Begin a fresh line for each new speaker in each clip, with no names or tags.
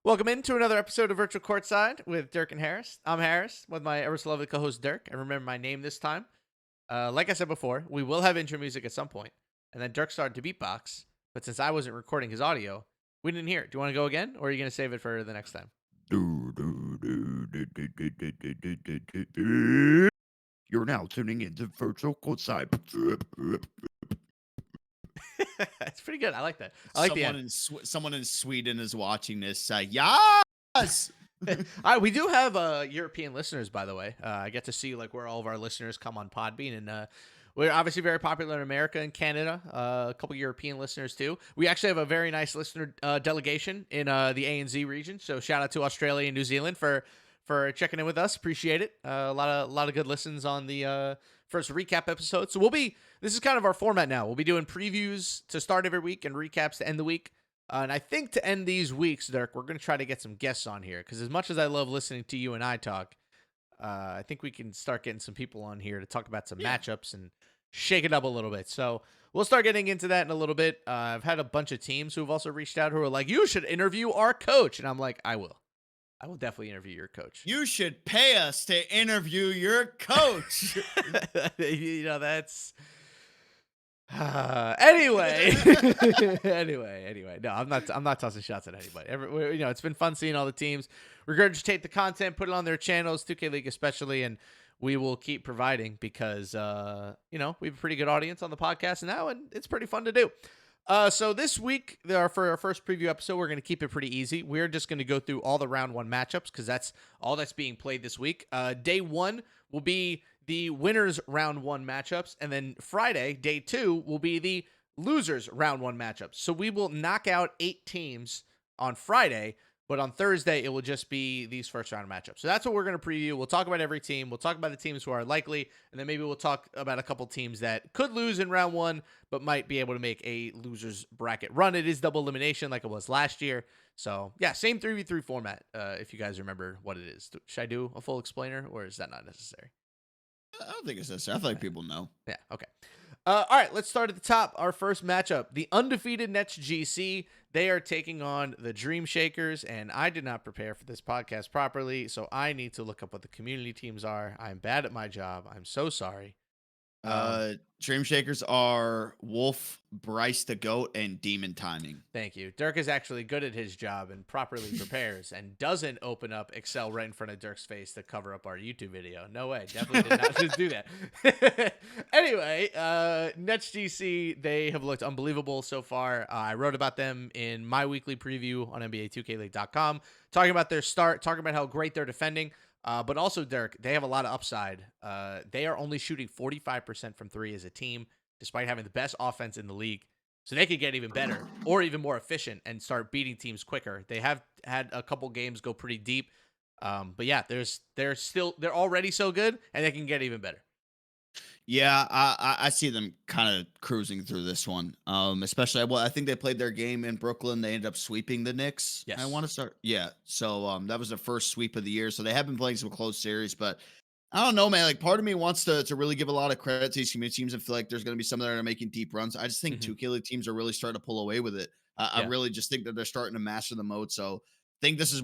Welcome into another episode of Virtual Courtside with Dirk and Harris. I'm Harris with my ever so lovely co-host Dirk. I remember my name this time. Like I said before, we will have intro music at some point, and then Dirk started to beatbox. But since I wasn't recording his audio, we didn't hear it. Do you want to go again, or are you going to save it for the next time?
You're now tuning into Virtual Courtside.
It's pretty good. I like that. I like the
Someone
end.
someone in Sweden is watching this. Yes.
All right, we do have European listeners, by the way. I get to see like where all of our listeners come on PodBean, and we're obviously very popular in America and Canada. A couple European listeners too. We actually have a very nice listener delegation in the ANZ region. So shout out to Australia and New Zealand for checking in with us. Appreciate it. A lot of good listens on the first recap episode. So this is kind of our format now. We'll be doing previews to start every week and recaps to end the week. And I think to end these weeks, Dirk, we're going to try to get some guests on here because as much as I love listening to you and I talk, I think we can start getting some people on here to talk about some matchups and shake it up a little bit. So we'll start getting into that in a little bit. I've had a bunch of teams who have also reached out who are like, you should interview our coach. And I'm like, I will definitely interview your coach.
You should pay us to interview your coach.
That's... anyway, anyway. No, I'm not tossing shots at anybody. It's been fun seeing all the teams regurgitate the content, put it on their channels, 2K League especially, and we will keep providing because we have a pretty good audience on the podcast now, and it's pretty fun to do. So this week, for our first preview episode, we're going to keep it pretty easy. We're just going to go through all the round one matchups because that's all that's being played this week. Day one will be the winners round one matchups, and then Friday, day two, will be the losers round one matchups. So we will knock out 8 teams on Friday, but on Thursday, it will just be these first round matchups. So that's what we're going to preview. We'll talk about every team. We'll talk about the teams who are likely, and then maybe we'll talk about a couple teams that could lose in round one, but might be able to make a losers bracket run. It is double elimination like it was last year. So yeah, same 3v3 format, if you guys remember what it is. Should I do a full explainer, or is that not necessary?
I don't think it's necessary. I feel like people know.
Yeah, okay. All right, let's start at the top. Our first matchup, the undefeated Nets GC. They are taking on the Dream Shakers, and I did not prepare for this podcast properly, so I need to look up what the community teams are. I'm bad at my job. I'm so sorry.
Dream Shakers are Wolf, Bryce the Goat, and Demon Timing.
Thank you. Dirk is actually good at his job and properly prepares and doesn't open up Excel right in front of Dirk's face to cover up our YouTube video. No way. Definitely did not just do that. Anyway, Nets GC, they have looked unbelievable so far. I wrote about them in my weekly preview on NBA2KLeague.com, talking about their start, talking about how great they're defending. But also, Dirk, they have a lot of upside. They are only shooting 45% from three as a team, despite having the best offense in the league. So they could get even better or even more efficient and start beating teams quicker. They have had a couple games go pretty deep. But yeah, they're already so good, and they can get even better.
Yeah, I see them kind of cruising through this one. Especially, I think they played their game in Brooklyn. They ended up sweeping the Knicks.
Yes.
I want to start. Yeah. So that was the first sweep of the year. So they have been playing some close series, but I don't know, man. Like, part of me wants to really give a lot of credit to these community teams and feel like there's going to be some that are making deep runs. I just think 2K League teams are really starting to pull away with it. I really just think that they're starting to master the mode. So I think this is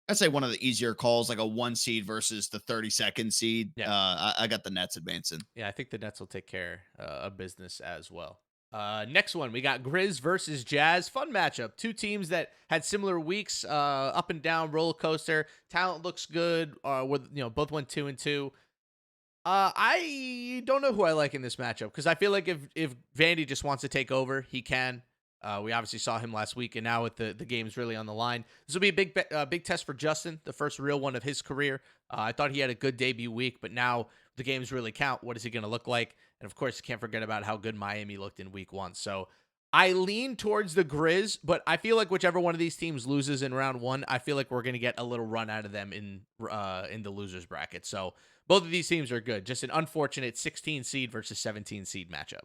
I'd say one of the easier calls, like a 1 seed versus the 32nd seed.
Yeah.
I got the Nets advancing.
Yeah, I think the Nets will take care of business as well. Next one, we got Grizz versus Jazz. Fun matchup. 2 teams that had similar weeks, up and down roller coaster. Talent looks good. Both went 2-2. I don't know who I like in this matchup because I feel like if Vandy just wants to take over, he can. We obviously saw him last week, and now with the game's really on the line, this will be a big test for Justin, the first real one of his career. I thought he had a good debut week, but now the games really count. What is he going to look like? And of course, you can't forget about how good Miami looked in week 1. So I lean towards the Grizz, but I feel like whichever one of these teams loses in round 1, I feel like we're going to get a little run out of them in the losers bracket. So both of these teams are good. Just an unfortunate 16 seed versus 17 seed matchup.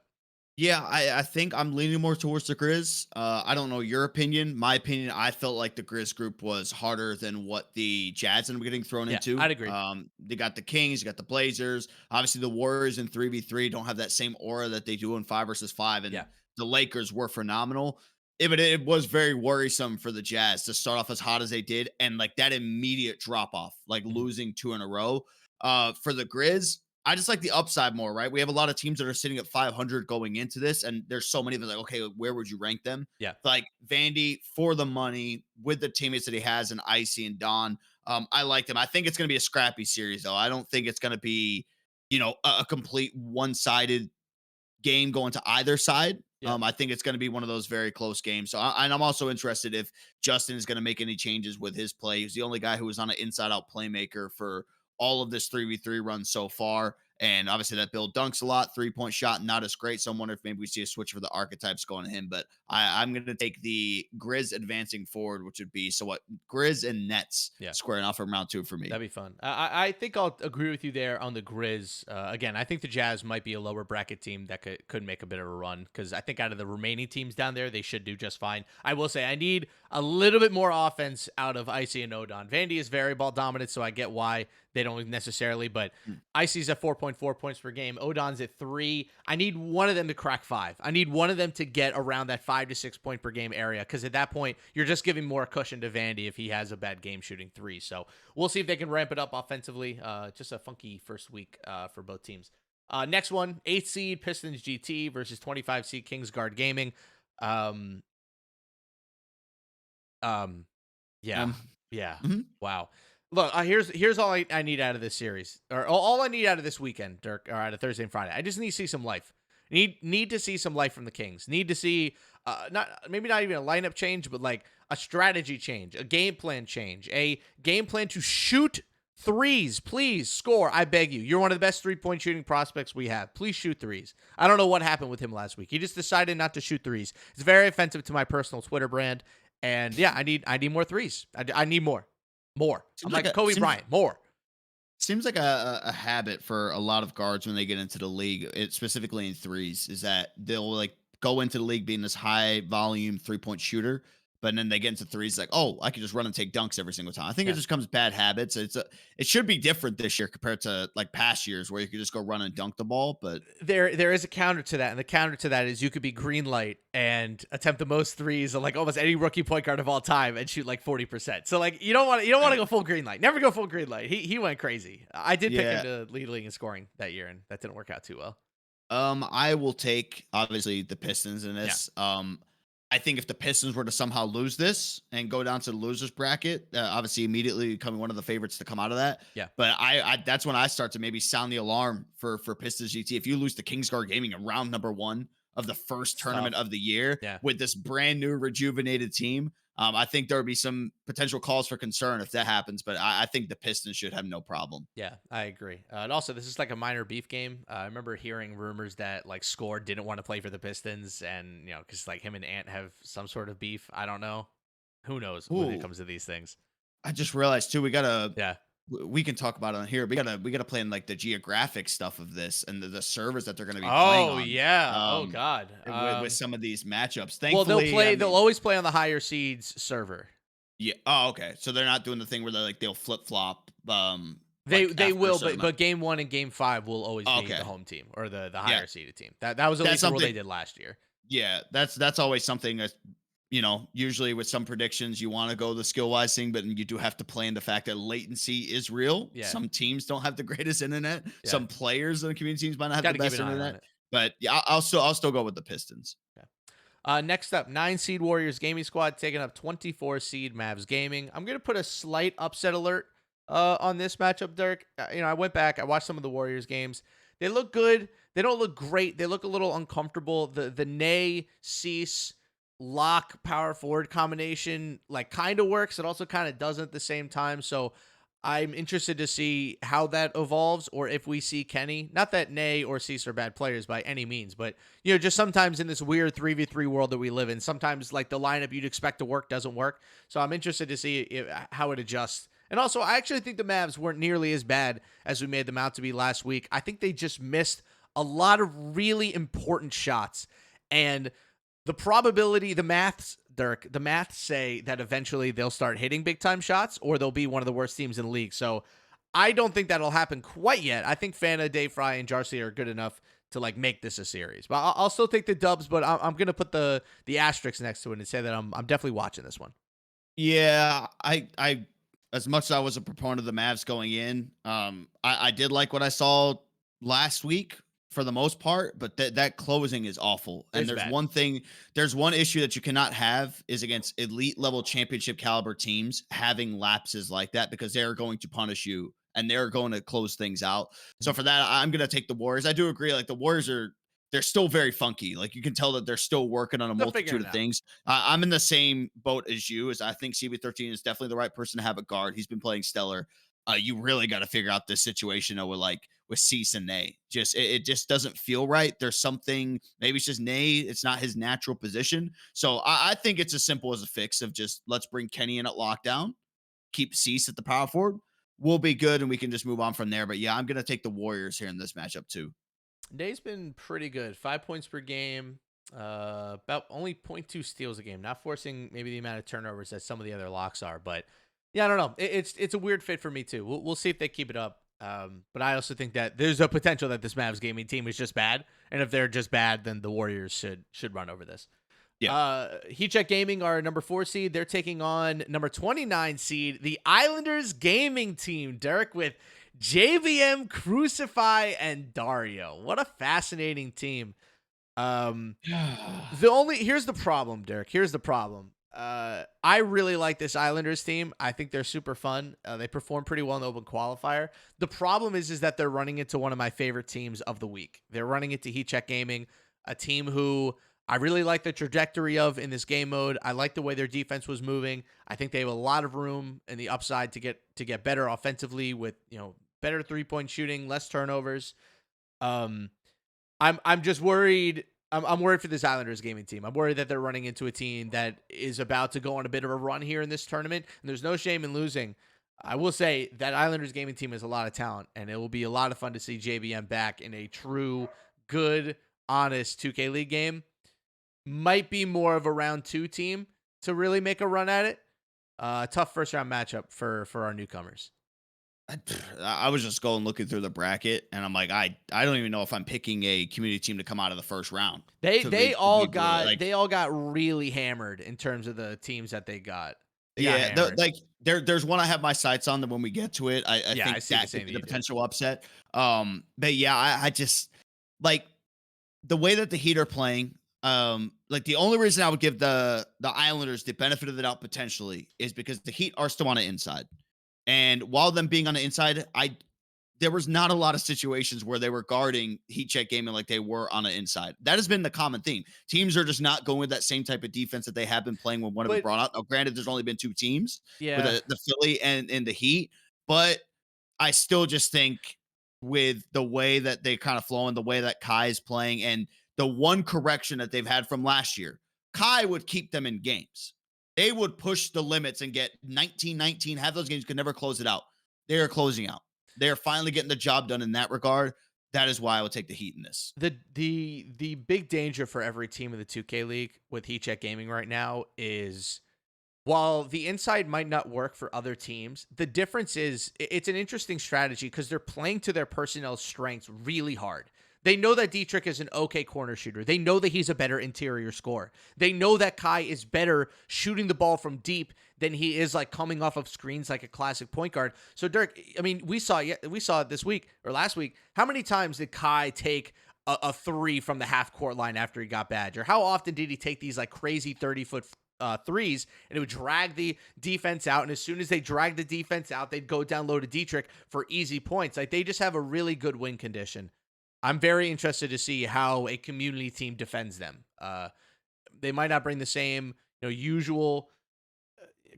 Yeah, I think I'm leaning more towards the Grizz. I don't know your opinion. My opinion, I felt like the Grizz group was harder than what the Jazz ended up getting thrown into.
I'd agree.
They got the Kings, you got the Blazers. Obviously, the Warriors in 3v3 don't have that same aura that they do in 5 versus 5. And the Lakers were phenomenal. But it was very worrisome for the Jazz to start off as hot as they did, and like that immediate drop off, like losing 2 in a row. For the Grizz, I just like the upside more, right? We have a lot of teams that are sitting at 500 going into this, and there's so many of them. Like, okay, where would you rank them?
Yeah.
Like Vandy for the money with the teammates that he has, and Icy and Don. I like them. I think it's going to be a scrappy series, though. I don't think it's going to be, a complete one-sided game going to either side.
Yeah.
I think it's going to be one of those very close games. So, and I'm also interested if Justin is going to make any changes with his play. He's the only guy who was on an inside-out playmaker for all of this 3v3 run so far. And obviously that Bill dunks a lot, 3-point shot, not as great. So I'm wondering if maybe we see a switch for the archetypes going to him. But I'm going to take the Grizz advancing forward, which would be, so what, Grizz and Nets squaring off from round 2 for me.
That'd be fun. I think I'll agree with you there on the Grizz. Again, I think the Jazz might be a lower bracket team that could make a bit of a run, because I think out of the remaining teams down there, they should do just fine. I will say I need a little bit more offense out of Icy and Odon. Vandy is very ball dominant, so I get why they don't necessarily, but Icy's at 4.4 points per game. Odon's at 3. I need one of them to crack 5. I need one of them to get around that 5 to 6 point per game area, because at that point, you're just giving more cushion to Vandy if he has a bad game shooting 3. So we'll see if they can ramp it up offensively. Just a funky first week for both teams. Next one, 8th seed Pistons GT versus 25 seed Kingsguard Gaming. Wow. Look, here's all I need out of this series, or all I need out of this weekend, Dirk, or out of Thursday and Friday. I just need to see some life. Need to see some life from the Kings. Need to see not even a lineup change, but like a strategy change, a game plan change, a game plan to shoot threes. Please score. I beg you. You're one of the best 3-point shooting prospects we have. Please shoot threes. I don't know what happened with him last week. He just decided not to shoot threes. It's very offensive to my personal Twitter brand. And yeah, I need more threes. I need more. I'm like Kobe Bryant. More.
Seems like a habit for a lot of guards when they get into the league, specifically in threes, is that they'll like go into the league being this high volume 3-point shooter, but then they get into threes like, oh, I can just run and take dunks every single time. I think it just comes bad habits. It should be different this year compared to like past years where you could just go run and dunk the ball. But
there is a counter to that, and the counter to that is you could be green light and attempt the most threes of like almost any rookie point guard of all time and shoot like 40%. So like you don't want to go full green light. Never go full green light. He went crazy. I did pick him to lead the league in scoring that year, and that didn't work out too well.
I will take obviously the Pistons in this. I think if the Pistons were to somehow lose this and go down to the losers bracket, obviously immediately becoming one of the favorites to come out of that.
Yeah.
But I that's when I start to maybe sound the alarm for Pistons GT. If you lose to Kingsguard Gaming in round number 1 of the first tournament of the year with this brand new rejuvenated team, I think there would be some potential calls for concern if that happens, but I think the Pistons should have no problem.
Yeah, I agree. And also, this is like a minor beef game. I remember hearing rumors that like Score didn't want to play for the Pistons, and because like him and Ant have some sort of beef. I don't know. Who knows when it comes to these things?
I just realized too. We can talk about it on here. We gotta play in like the geographic stuff of this and the servers that they're gonna be playing on.
Yeah. Oh god.
With some of these matchups.
Thankfully, they'll always play on the higher seeds server.
Yeah. Oh, okay. So they're not doing the thing where they'll flip flop.
They will, but game 1 and game 5 will always be the home team or the higher seeded team. That was at least the rule they did last year.
Yeah, that's always something that usually with some predictions, you want to go the skill wise thing, but you do have to play in the fact that latency is real. Yeah. Some teams don't have the greatest internet. Yeah. Some players on the community teams might not have the best internet. But yeah, I'll still go with the Pistons.
Okay. Next up, 9 seed Warriors Gaming Squad taking up 24 seed Mavs Gaming. I'm gonna put a slight upset alert on this matchup, Dirk. I went back, I watched some of the Warriors games. They look good. They don't look great. They look a little uncomfortable. The Ney, Cease, lock power forward combination like kind of works. It also kind of doesn't at the same time. So I'm interested to see how that evolves, or if we see Kenny. Not that Ney or Cease are bad players by any means, but just sometimes in this weird 3v3 world that we live in, sometimes like the lineup you'd expect to work doesn't work. So I'm interested to see how it adjusts. And also, I actually think the Mavs weren't nearly as bad as we made them out to be last week. I think they just missed a lot of really important shots. And the probability, the maths, Dirk, the maths say that eventually they'll start hitting big-time shots or they'll be one of the worst teams in the league. So I don't think that'll happen quite yet. I think Fana, Dave Fry, and Jarcy are good enough to like make this a series. But I'll still take the dubs, but I'm gonna put the asterisk next to it and say that I'm definitely watching this one.
Yeah, I as much as I was a proponent of the Mavs going in, I did like what I saw last week for the most part, but that closing is awful. And
It's bad.
there's one issue that you cannot have is against elite level championship caliber teams having lapses like that because they're going to punish you and they're going to close things out. So for that, I'm going to take the Warriors. I do agree. Like the Warriors they're still very funky. Like you can tell that they're still working on a
They'll figure
multitude
it
of
out.
things. I'm in the same boat as you. As I think CB13 is definitely the right person to have a guard. He's been playing stellar. You really got to figure out this situation though, with Cease and Nay. It just doesn't feel right. There's something. Maybe it's just Nay. It's not his natural position. So I think it's as simple as a fix of just let's bring Kenny in at lockdown, keep Cease at the power forward. We'll be good, and we can just move on from there. But yeah, I'm gonna take the Warriors here in this matchup too.
Nay's been pretty good. 5 points per game. About only 0.2 steals a game. Not forcing maybe the amount of turnovers that some of the other locks are, but yeah, I don't know. It's a weird fit for me too. We'll see if they keep it up. But I also think that there's a potential that this Mavs gaming team is just bad, and if they're just bad, then the Warriors should run over this.
Yeah.
Heat Check Gaming are number 4 seed. They're taking on number 29 seed, the Islanders gaming team. Dirk with JVM, Crucify, and Dario. What a fascinating team. Here's the problem, Dirk. Here's the problem. I really like this Islanders team. I think they're super fun. They perform pretty well in the open qualifier. The problem is that they're running into one of my favorite teams of the week. They're running into Heat Check Gaming, a team who I really like the trajectory of in this game mode. I like the way their defense was moving. I think they have a lot of room in the upside to get better offensively with, better 3-point shooting, less turnovers. I'm just worried. I'm worried for this Islanders gaming team. I'm worried that they're running into a team that is about to go on a bit of a run here in this tournament, and there's no shame in losing. I will say that Islanders gaming team has a lot of talent, and it will be a lot of fun to see JVM back in a true, good, honest 2K League game. Might be more of a round 2 team to really make a run at it. Tough first round matchup for our newcomers.
I was just going looking through the bracket, and I'm like, I don't even know if I'm picking a community team to come out of the first round.
They all got really hammered in terms of the teams that they got.
There's one I have my sights on that when we get to it, I think that could be the potential upset. But yeah, I just like the way that the Heat are playing. Like the only reason I would give the Islanders the benefit of the doubt potentially is because the Heat are still on the inside. And while them being on the inside, there was not a lot of situations where they were guarding Heat Check Gaming like they were on the inside. That has been the common theme. Teams are just not going with that same type of defense that they have been playing when one of them brought out. Now, granted, there's only been 2 teams, with the Philly and the Heat, but I still just think with the way that they kind of flow and the way that Kai is playing and the one correction that they've had from last year, Kai would keep them in games. They would push the limits and get 19-19. Half those games could never close it out. They are closing out. They are finally getting the job done in that regard. That is why I would take the Heat in this.
The big danger for every team in the 2K League with Heat Check Gaming right now is while the inside might not work for other teams, the difference is it's an interesting strategy because they're playing to their personnel strengths really hard. They know that Dietrich is an okay corner shooter. They know that he's a better interior scorer. They know that Kai is better shooting the ball from deep than he is like coming off of screens like a classic point guard. So Dirk, I mean, we saw it this week or last week. How many times did Kai take a 3 from the half court line after he got Badger? How often did he take these like crazy 30-foot threes and it would drag the defense out? And as soon as they dragged the defense out, they'd go down low to Dietrich for easy points. Like they just have a really good win condition. I'm very interested to see how a community team defends them. They might not bring the same, usual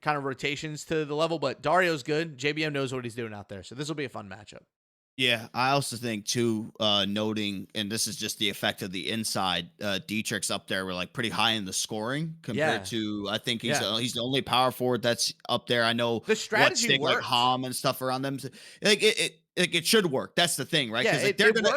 kind of rotations to the level, but Dario's good. JBM knows what he's doing out there, so this will be a fun matchup.
Yeah, I also think too, noting, and this is just the effect of the inside. Dietrich's up there. We're like pretty high in the scoring compared to. I think he's the only power forward that's up there. I know
the strategy works.
Like Ham and stuff around them. Like it should work. That's the thing, right?
Yeah,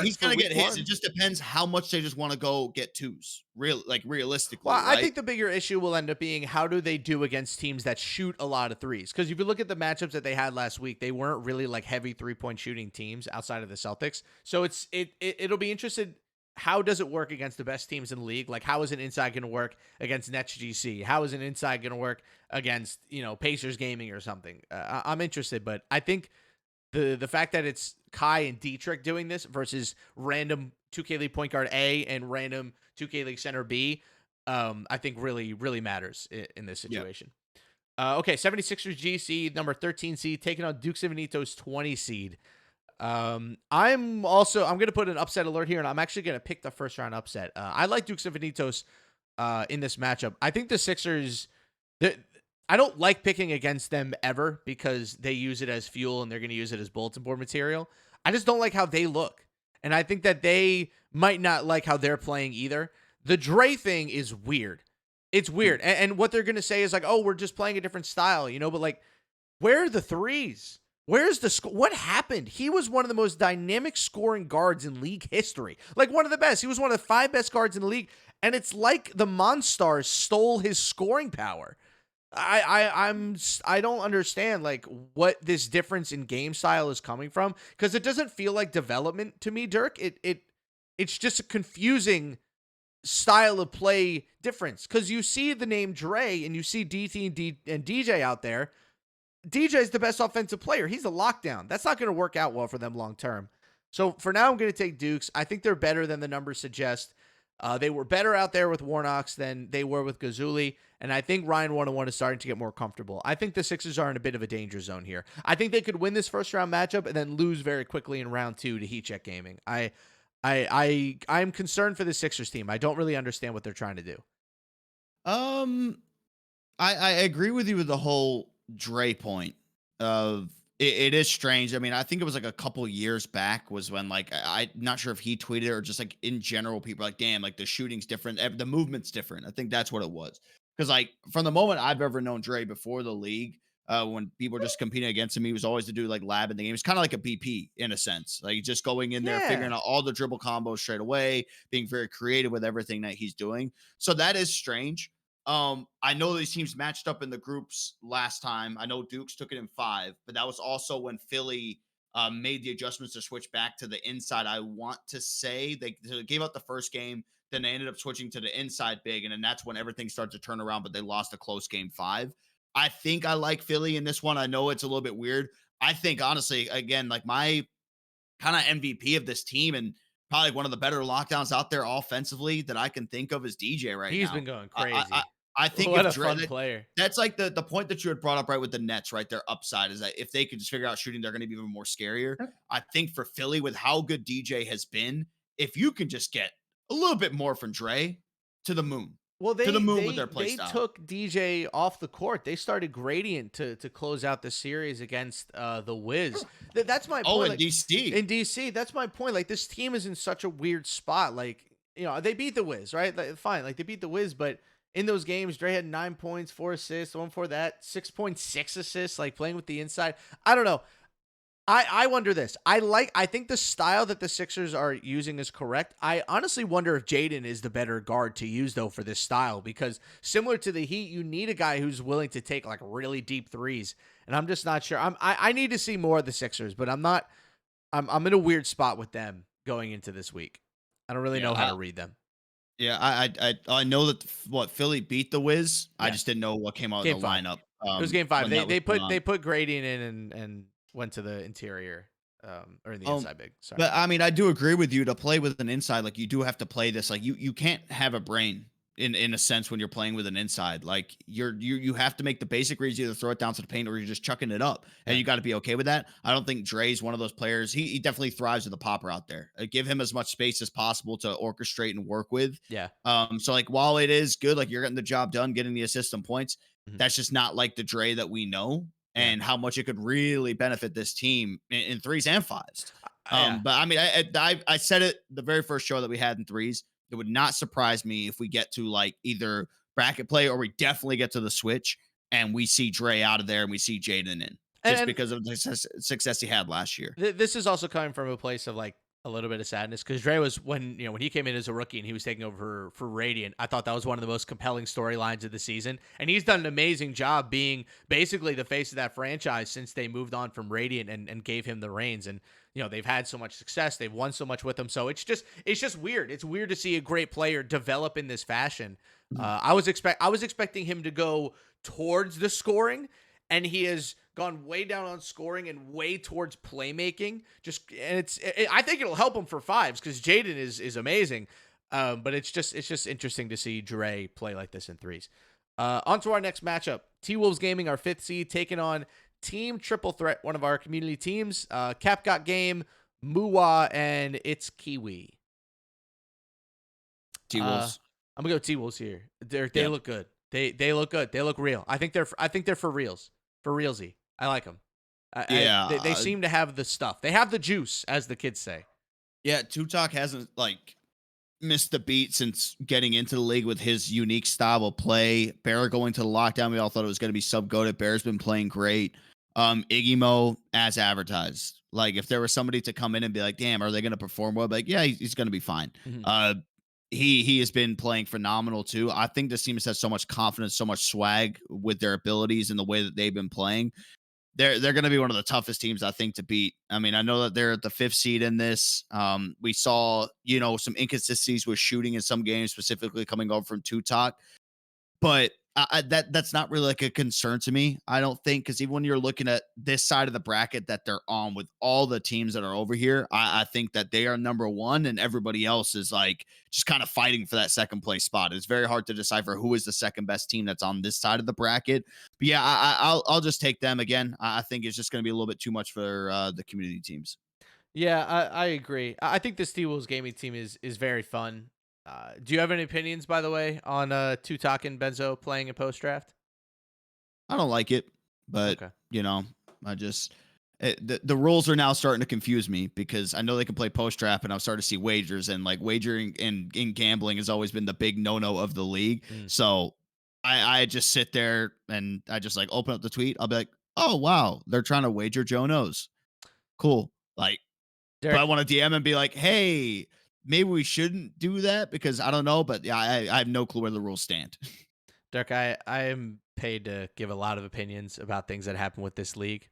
he's gonna get hits. It just depends how much they just want to go get twos. Realistically.
Well,
right?
I think the bigger issue will end up being how do they do against teams that shoot a lot of threes? Because if you look at the matchups that they had last week, they weren't really like heavy 3-point shooting teams outside of the Celtics. So it'll be interesting how does it work against the best teams in the league? Like, how is an inside going to work against Nets GC? How is an inside going to work against, Pacers Gaming or something? I'm interested, but I think the fact that it's Kai and Dietrich doing this versus random 2K League point guard A and random 2K League center B, I think really, really matters in this situation. Okay, 76ers GC, number 13 seed, taking on Duke Savinitos 20 seed. I'm going to put an upset alert here, and I'm actually going to pick the first round upset. I like Duke Savinitos in this matchup. I think the Sixers, I don't like picking against them ever because they use it as fuel and they're going to use it as bulletin board material. I just don't like how they look. And I think that they might not like how they're playing either. The Dre thing is weird. It's weird. And what they're going to say is like, oh, we're just playing a different style, but like, where are the threes? Where's the what happened? He was one of the most dynamic scoring guards in league history. Like one of the best. He was one of the 5 best guards in the league. And it's like the Monstars stole his scoring power. I don't understand like what this difference in game style is coming from, because it doesn't feel like development to me, Dirk. It's just a confusing style of play difference, because you see the name Dre and you see DT and DJ out there. DJ is the best offensive player. He's a lockdown. That's not going to work out well for them long term. So for now, I'm going to take Dukes. I think they're better than the numbers suggest. They were better out there with Warnox than they were with Gazuli, and I think Ryan 101 is starting to get more comfortable. I think the Sixers are in a bit of a danger zone here. I think they could win this first round matchup and then lose very quickly in round 2 to Heat Check Gaming. I'm concerned for the Sixers team. I don't really understand what they're trying to do.
I agree with you with the whole Dre point of it is strange. I mean, I think it was like a couple years back was when like I'm not sure if he tweeted or just like in general people are like, damn, like the shooting's different, the movement's different. I think that's what it was. Because like from the moment I've ever known Dre before the league, when people were just competing against him, he was always to do like lab in the game. It's kind of like a BP in a sense, like just going in there, figuring out all the dribble combos straight away, being very creative with everything that he's doing. So that is strange. I know these teams matched up in the groups last time. I know Dukes took it in 5, but that was also when Philly made the adjustments to switch back to the inside. I want to say they gave up the first game, then they ended up switching to the inside big, and then that's when everything started to turn around, but they lost a close game 5. I think I like Philly in this one. I know it's a little bit weird. I think, honestly, again, like my kind of MVP of this team and probably one of the better lockdowns out there offensively that I can think of is DJ right now.
He's been going crazy.
I think
what a fun player.
That's like the point that you had brought up right with the Nets, right? Their upside is that if they could just figure out shooting, they're going to be even more scarier. I think for Philly, with how good DJ has been, if you can just get a little bit more from Dre, to the moon.
Well,
to the moon with their play style.
They took DJ off the court. They started Gradient to close out the series against the Wiz. That's my point.
Oh, in
like,
DC.
In DC, that's my point. Like, this team is in such a weird spot. Like, they beat the Wiz, right? Like, fine. Like, they beat the Wiz, but in those games, Dre had 9 points, 4 assists, one for that, 6.6 assists, like playing with the inside. I don't know. I wonder this. I think the style that the Sixers are using is correct. I honestly wonder if Jaden is the better guard to use though for this style, because similar to the Heat, you need a guy who's willing to take like really deep threes, and I'm just not sure. I need to see more of the Sixers, but I'm in a weird spot with them going into this week. I don't really know how to read them.
Yeah, I know that Philly beat the Wiz. Yeah. I just didn't know what came out of the lineup.
It was game 5. They put Gradient in and went to the interior or in the inside big. Sorry.
But I mean, I do agree with you to play with an inside. Like you do have to play this. Like you can't have a brain in a sense when you're playing with an inside. Like you have to make the basic reads, either throw it down to the paint or you're just chucking it up, and you got to be okay with that. I don't think Dre's one of those players. He definitely thrives with the popper out there. Give him as much space as possible to orchestrate and work with.
Yeah.
So like while it is good, like you're getting the job done, getting the assist and points, that's just not like the Dre that we know. And how much it could really benefit this team in 3s and 5s. But I mean, I said it the very first show that we had in 3s. It would not surprise me if we get to like either bracket play or we definitely get to the switch and we see Dre out of there and we see Jaden in just because of the success he had last year.
This is also coming from a place of like a little bit of sadness, because Dre was when he came in as a rookie and he was taking over for Radiant. I thought that was one of the most compelling storylines of the season, and he's done an amazing job being basically the face of that franchise since they moved on from Radiant and gave him the reins. And they've had so much success. They've won so much with them. So it's just weird. It's weird to see a great player develop in this fashion. I was expecting him to go towards the scoring, and he has gone way down on scoring and way towards playmaking. I think it'll help him for fives because Jaden is amazing. But it's just interesting to see Dre play like this in threes. On to our next matchup. T-Wolves Gaming, our 5th seed, taking on Team Triple Threat, one of our community teams. Cap Got Game, Muwa, and it's Kiwi.
T-Wolves.
I'm gonna go T-Wolves here. They look good. They look good. They look real. I think they're for reals. For realsy. I like them. They seem to have the stuff. They have the juice, as the kids say.
Yeah, Tutok hasn't missed the beat since getting into the league with his unique style of play. Bear going to the lockdown. We all thought it was going to be sub-goated. Bear's been playing great. Iggy Mo as advertised. Like if there was somebody to come in and be like, damn, are they going to perform well? Like, yeah, he's going to be fine.
Mm-hmm.
He has been playing phenomenal too. I think this team has so much confidence, so much swag with their abilities and the way that they've been playing. They're going to be one of the toughest teams, I think, to beat. I mean, I know that they're at the 5th seed in this. We saw, some inconsistencies with shooting in some games, specifically coming over from Tutok. But that's not really like a concern to me, I don't think, because even when you're looking at this side of the bracket that they're on with all the teams that are over here, I think that they are number one and everybody else is just kind of fighting for that second place spot. It's very hard to decipher who is the second best team that's on this side of the bracket. But yeah, I'll just take them again. I think it's just going to be a little bit too much for the community teams.
Yeah, I agree. I think this T-Wolves Gaming team is very fun. Do you have any opinions, by the way, on Tutok and Benzo playing in post-draft?
I don't like it, but,
okay.
I just... the rules are now starting to confuse me because I know they can play post-draft and I'm starting to see wagers, and wagering in gambling has always been the big no-no of the league. So I just sit there and I just open up the tweet. I'll be like, oh, wow, they're trying to wager Joe knows. Cool. But I want to DM and be like, hey, maybe we shouldn't do that because I don't know, but yeah, I have no clue where the rules stand.
Dirk, I am paid to give a lot of opinions about things that happen with this league.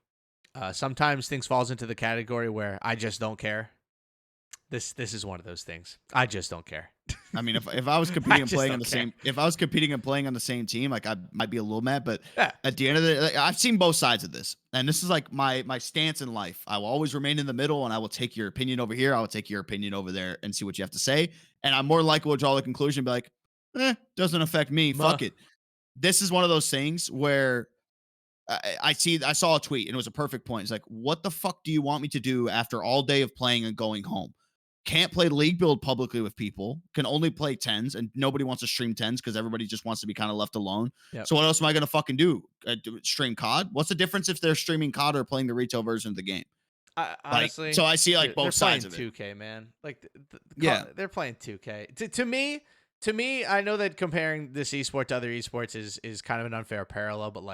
Sometimes things falls into the category where I just don't care. This is one of those things. I just don't care.
I mean, if I was competing and playing on the same, if I was competing and playing on the same team, I might be a little mad. But at the end of the, I've seen both sides of this, and this is my stance in life. I will always remain in the middle, and I will take your opinion over here. I will take your opinion over there, and see what you have to say. And I'm more likely to draw the conclusion, and be like, doesn't affect me. Fuck it. This is one of those things where I saw a tweet, and it was a perfect point. It's like, what the fuck do you want me to do after all day of playing and going home? Can't play league build publicly with people, can only play 10s, and nobody wants to stream 10s because everybody just wants to be kind of left alone.
Yep.
So what else am I going to fucking do? Stream COD? What's the difference if they're streaming COD or playing the retail version of the game?
Honestly,
so I see both sides of it.
2K, man. They're playing 2K. To me, I know that comparing this esport to other esports is kind of an unfair parallel, but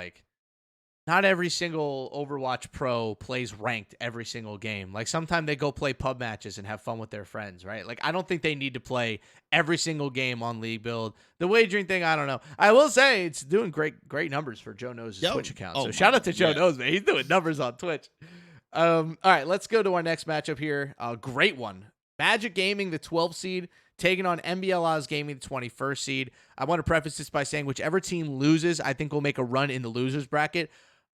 not every single Overwatch pro plays ranked every single game. Sometimes they go play pub matches and have fun with their friends, right? I don't think they need to play every single game on League Build. The wagering thing, I don't know. I will say it's doing great numbers for Joe Knows' Twitch account. So shout out to Joe Knows, man. He's doing numbers on Twitch. All right, let's go to our next matchup here. Great one. Magic Gaming, the 12th seed, taking on MBLA's Gaming, the 21st seed. I want to preface this by saying whichever team loses, I think will make a run in the losers bracket.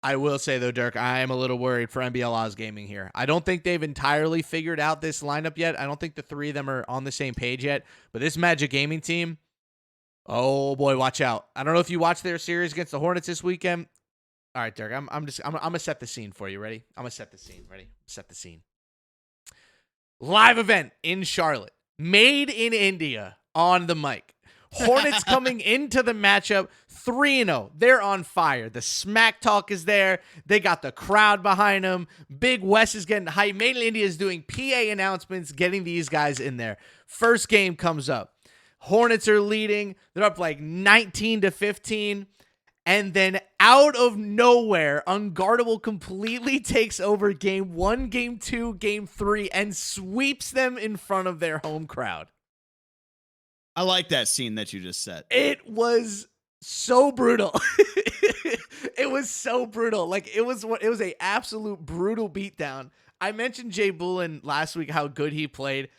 I will say, though, Dirk, I am a little worried for MBLA's Gaming here. I don't think they've entirely figured out this lineup yet. I don't think the three of them are on the same page yet. But this Magic Gaming team, oh, boy, watch out. I don't know if you watched their series against the Hornets this weekend. All right, Dirk, I'm going to set the scene for you. Ready? I'm going to set the scene. Ready? Set the scene. Live event in Charlotte. Made in India on the mic. Hornets coming into the matchup 3-0. They're on fire. The smack talk is there. They got the crowd behind them. Big West is getting hype. Mainly India is doing PA announcements, getting these guys in there. First game comes up. Hornets are leading. They're up 19-15. And then out of nowhere, Unguardable completely takes over game 1, game 2, game 3, and sweeps them in front of their home crowd.
I like that scene that you just said.
It was so brutal. It was so brutal. It was a absolute brutal beatdown. I mentioned Jay Bullen last week, how good he played.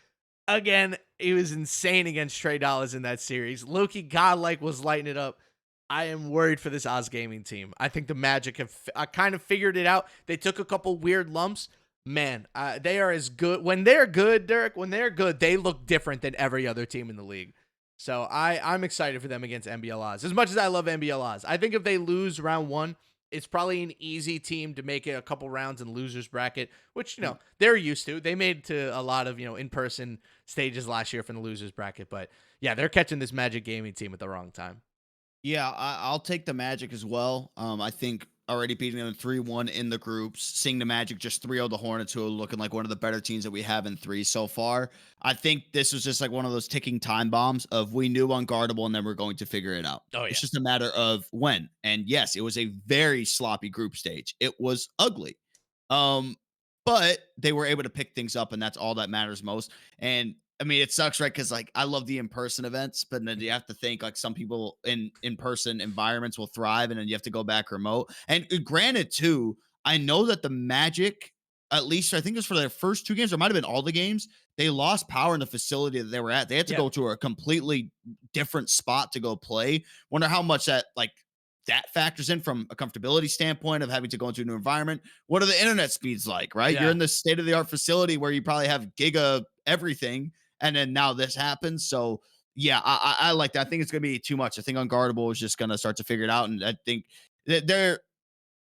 Again, he was insane against Trey Dollars in that series. Loki Godlike was lighting it up. I am worried for this Oz Gaming team. I think the Magic have kind of figured it out. They took a couple weird lumps. Man, they are as good. When they're good, Dirk, when they're good, they look different than every other team in the league. So I'm excited for them against NBL Oz. As much as I love NBL Oz, I think if they lose round one, it's probably an easy team to make it a couple rounds in losers bracket, which, they're used to. They made it to a lot of, in-person stages last year from the losers bracket. But yeah, they're catching this Magic Gaming team at the wrong time.
Yeah, I'll take the Magic as well. I think already beating them 3-1 in the groups, seeing the Magic just 3-0 the Hornets, who are looking like one of the better teams that we have in 3 so far. I think this was just like one of those ticking time bombs of we knew unguardable and then we're going to figure it out.
Oh, yeah.
It's just a matter of when. And yes, it was a very sloppy group stage. It was ugly. But they were able to pick things up, and that's all that matters most. And I mean, it sucks, right? Because like I love the in-person events, but then you have to think like some people in in-person environments will thrive, and then you have to go back remote. And granted, too, I know that the Magic, at least I think it was for their first 2 games, or might have been all the games, they lost power in the facility that they were at. They had to go to a completely different spot to go play. Wonder how much that factors in from a comfortability standpoint of having to go into a new environment. What are the internet speeds like, right?
Yeah.
You're in this state-of-the-art facility where you probably have giga everything, and then now this happens. So yeah, I like that. I think it's gonna be too much. I think Unguardable is just gonna start to figure it out, and I think that they're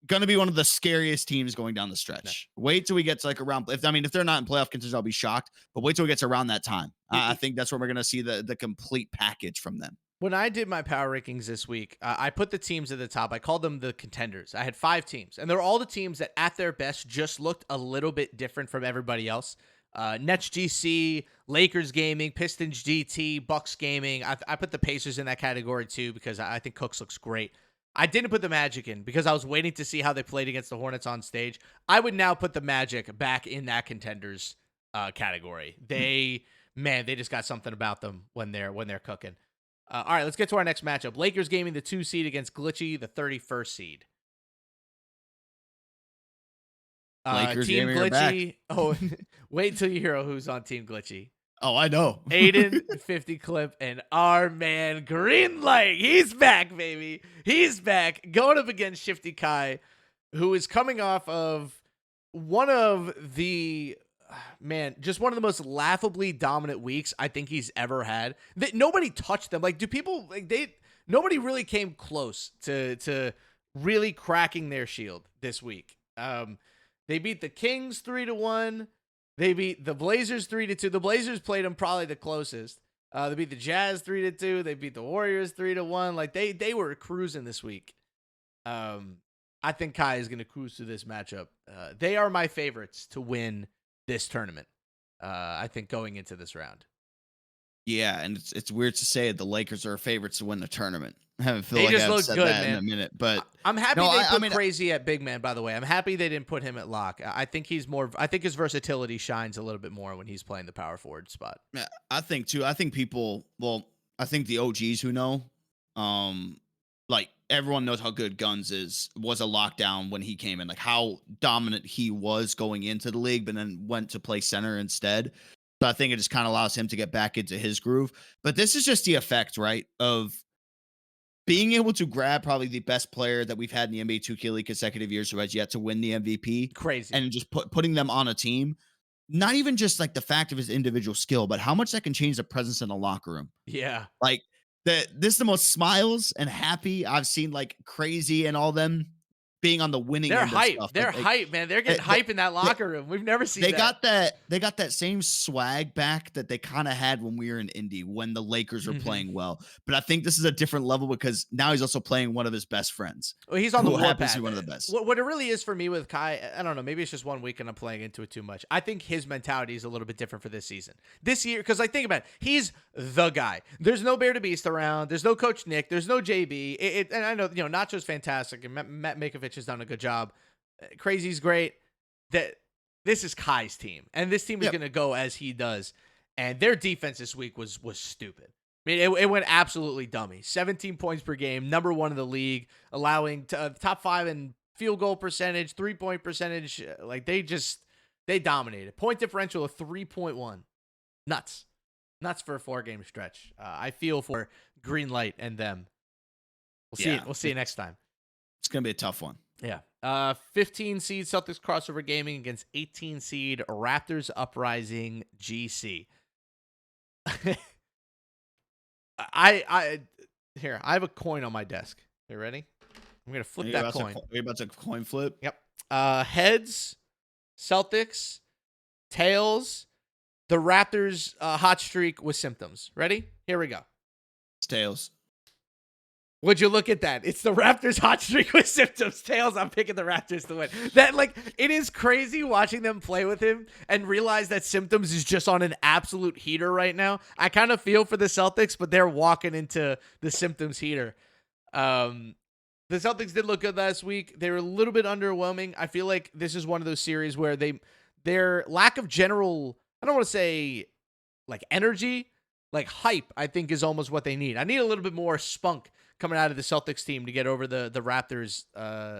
gonna be one of the scariest teams going down the stretch. Wait till we get to like around. If they're not in playoff contention, I'll be shocked. But wait till we get to around that time. I think that's when we're gonna see the complete package from them.
When I did my power rankings this week, I put the teams at the top. I called them the contenders. I had 5 teams, and they're all the teams that at their best just looked a little bit different from everybody else. Nets GC, Lakers Gaming, Pistons GT, Bucks Gaming. I put the Pacers in that category too because I think Cooks looks great. I didn't put the Magic in because I was waiting to see how they played against the Hornets on stage. I would now put the Magic back in that contenders category. They just got something about them when they're cooking. All right, let's get to our next matchup. Lakers Gaming, the 2 seed against Glitchy, the 31st seed.
Lakers
Team
Gaming are back.
Glitchy. Oh, wait till you hear who's on Team Glitchy.
Oh, I know.
Aiden, 50 clip, and our man Greenlight. He's back, baby. He's back. Going up against Shifty Kai, who is coming off of one of the just one of the most laughably dominant weeks I think he's ever had. That nobody touched them. Like, nobody really came close to really cracking their shield this week. They beat the Kings 3-1. They beat the Blazers 3-2. The Blazers played them probably the closest. They beat the Jazz 3-2. They beat the Warriors 3-1. Like they were cruising this week. I think Kai is going to cruise through this matchup. They are my favorites to win this tournament. I think going into this round.
Yeah, and it's weird to say the Lakers are favorites to win the tournament. I haven't feel
They
like
just
I've
look
said
good,
that
man.
in a minute, but
I'm happy
No,
they
I
put
mean,
Crazy at big man, by the way. I'm happy they didn't put him at lock. I think I think his versatility shines a little bit more when he's playing the power forward spot.
yeah, I think too. I think I think the OGs who know, like everyone knows how good Guns was a lockdown when he came in, like how dominant he was going into the league, but then went to play center instead. So I think it just kind of allows him to get back into his groove. But this is just the effect, right, of being able to grab probably the best player that we've had in the NBA 2K League consecutive years who has yet to win the MVP.
Crazy.
And just putting them on a team. Not even just like the fact of his individual skill, but how much that can change the presence in the locker room.
Yeah.
Like this is the most smiles and happy I've seen, like Crazy and all them being on the winning
They're
end of
hype.
stuff.
They're
Like,
hype, man. They're getting hype in that locker room. We've never seen that.
They got that same swag back that they kind of had when we were in Indy when the Lakers were
Mhm.
playing well. But I think this is a different level because now he's also playing one of his best friends.
Well, he's on the
who happens
warpath.
to be one of the best.
What it really is for me with Kai, I don't know. Maybe it's just one week and I'm playing into it too much. I think his mentality is a little bit different for this season. This year, because like think about it, he's the guy. There's no Bear to Beast around. There's no Coach Nick. There's no JB. And I know Nacho's fantastic and Matt Mikovich has done a good job. Crazy's great. This is Kai's team, and this team is going to go as he does. And their defense this week was stupid. I mean, it went absolutely dummy. 17 points per game, number 1 in the league, allowing top 5 in field goal percentage, 3-point percentage. Like they just They dominated. Point differential of 3.1. Nuts. Nuts for a 4-game stretch. I feel for Green Light and them. We'll see you next time.
It's going to be a tough one.
Yeah. 15 seed Celtics crossover gaming against 18 seed Raptors Uprising GC. I have a coin on my desk. You ready? I'm going to flip that coin.
Are you about to coin flip?
Yep. Heads, Celtics. Tails, the Raptors hot streak with symptoms. Ready? Here we go.
It's tails.
Would you look at that? It's the Raptors hot streak with symptoms. Tails, I'm picking the Raptors to win. That, like, it is crazy watching them play with him and realize that symptoms is just on an absolute heater right now. I kind of feel for the Celtics, but they're walking into the symptoms heater. The Celtics did look good last week. They were a little bit underwhelming. I feel like this is one of those series where their lack of general, I don't want to say like energy, like hype, I think is almost what they need. I need a little bit more spunk coming out of the Celtics team to get over the Raptors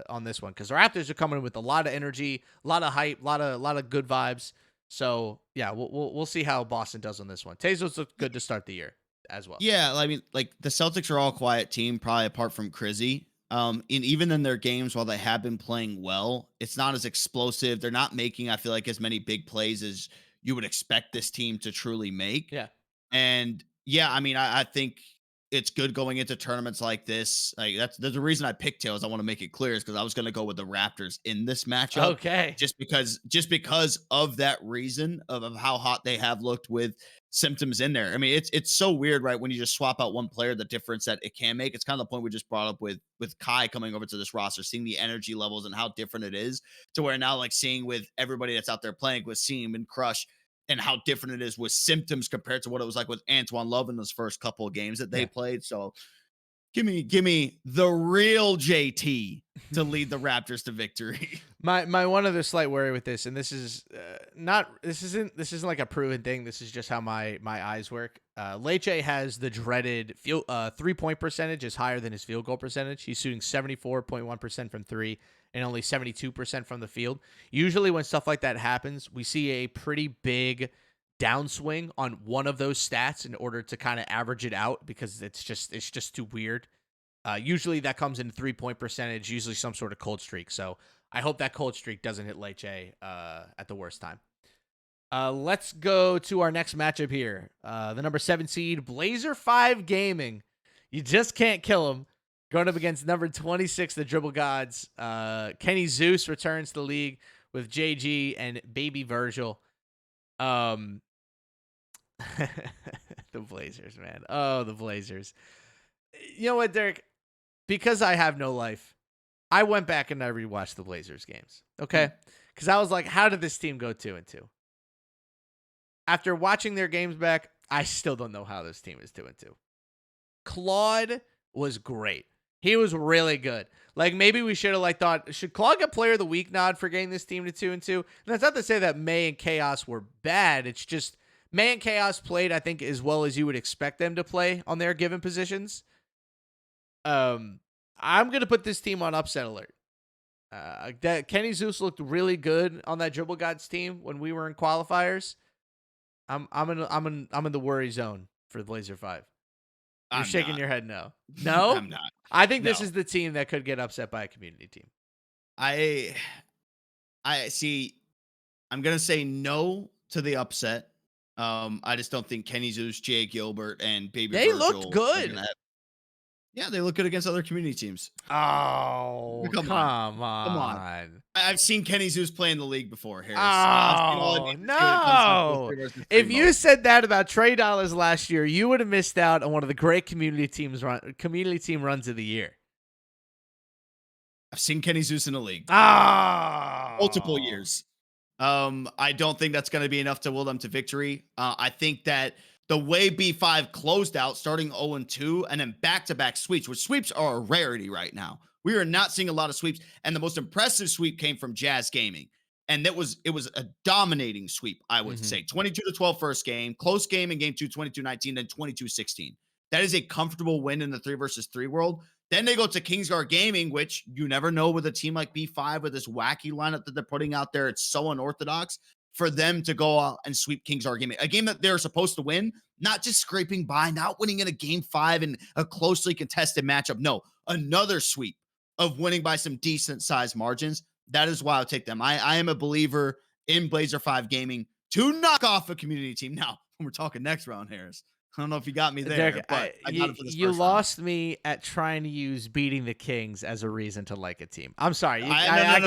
on this one, because the Raptors are coming in with a lot of energy, a lot of hype, a lot of good vibes. So yeah, we'll see how Boston does on this one. Tezos looked good to start the year as well.
Yeah, I mean, like the Celtics are all quiet team, probably apart from Krizzy. And even in their games, while they have been playing well, it's not as explosive. They're not making, I feel like, as many big plays as you would expect this team to truly make.
Yeah.
And yeah, I mean, I think it's good going into tournaments like this. Like there's a reason I picked Tails. I want to make it clear is because I was going to go with the Raptors in this matchup.
Okay.
Just because of that reason of how hot they have looked with symptoms in there. I mean, it's so weird, right? When you just swap out one player, the difference that it can make. It's kind of the point we just brought up with Kai coming over to this roster, seeing the energy levels and how different it is to where now like seeing with everybody that's out there playing with Seam and Crush and how different it is with symptoms compared to what it was like with Antoine Love in those first couple of games that they played. So give me the real JT to lead the Raptors to victory.
My one other slight worry with this, and this isn't like a proven thing. This is just how my eyes work. Leche has the dreaded 3-point percentage is higher than his field goal percentage. He's shooting 74.1% from three and only 72% from the field. Usually when stuff like that happens, we see a pretty big downswing on one of those stats in order to kind of average it out, because it's just too weird. Usually that comes in 3-point percentage, usually some sort of cold streak. So I hope that cold streak doesn't hit Leche at the worst time. Let's go to our next matchup here. The number 7 seed, Blazer 5 Gaming. You just can't kill them. Going up against number 26, the Dribble Gods. Kenny Zeus returns to the league with JG and Baby Virgil. The Blazers, man. Oh, the Blazers. You know what, Dirk? Because I have no life, I went back and I rewatched the Blazers games. Okay? Because I was like, how did this team go 2-2? After watching their games back, I still don't know how this team is 2-2. Claude was great. He was really good. Like, maybe we should have thought, should Claude get player of the week nod for getting this team to 2-2? And that's not to say that May and Chaos were bad. It's just May and Chaos played, I think, as well as you would expect them to play on their given positions. I'm going to put this team on upset alert. That Kenny Zeus looked really good on that Dribble Gods team when we were in qualifiers. I'm in the worry zone for the Blazer 5. You're shaking your head no. No?
I'm not.
I think this is the team that could get upset by a community team.
I see. I'm going to say no to the upset. I just don't think Kenny Zeus, Jay Gilbert, and Baby
They
Virgil
looked good.
Yeah, they look good against other community teams.
Oh, come on.
Come on. I've seen Kenny Zeus play in the league before, Harris.
Oh, no. If you said that about Trey Dollars last year, you would have missed out on one of the great community team runs of the year.
I've seen Kenny Zeus in the league.
Multiple
years. I don't think that's going to be enough to will them to victory. I think that the way B5 closed out, starting 0-2, and then back-to-back sweeps, which sweeps are a rarity right now. We are not seeing a lot of sweeps, and the most impressive sweep came from Jazz Gaming, and it was a dominating sweep, I would say. 22-12 first game, close game in game 2, 22-19, then 22-16. That is a comfortable win in the 3 versus 3 world. Then they go to Kingsguard Gaming, which you never know with a team like B5 with this wacky lineup that they're putting out there. It's so unorthodox for them to go out and sweep Kingsguard Gaming, a game that they're supposed to win, not just scraping by, not winning in a game 5 in a closely contested matchup. No, another sweep of winning by some decent sized margins. That is why I'll take them. I am a believer in Blazer 5 Gaming to knock off a community team. Now, when we're talking next round, Harris, I don't know if you got me there,
Derek,
but I got it for this
you
first
lost me at trying to use beating the Kings as a reason to like a team. I'm sorry. You can't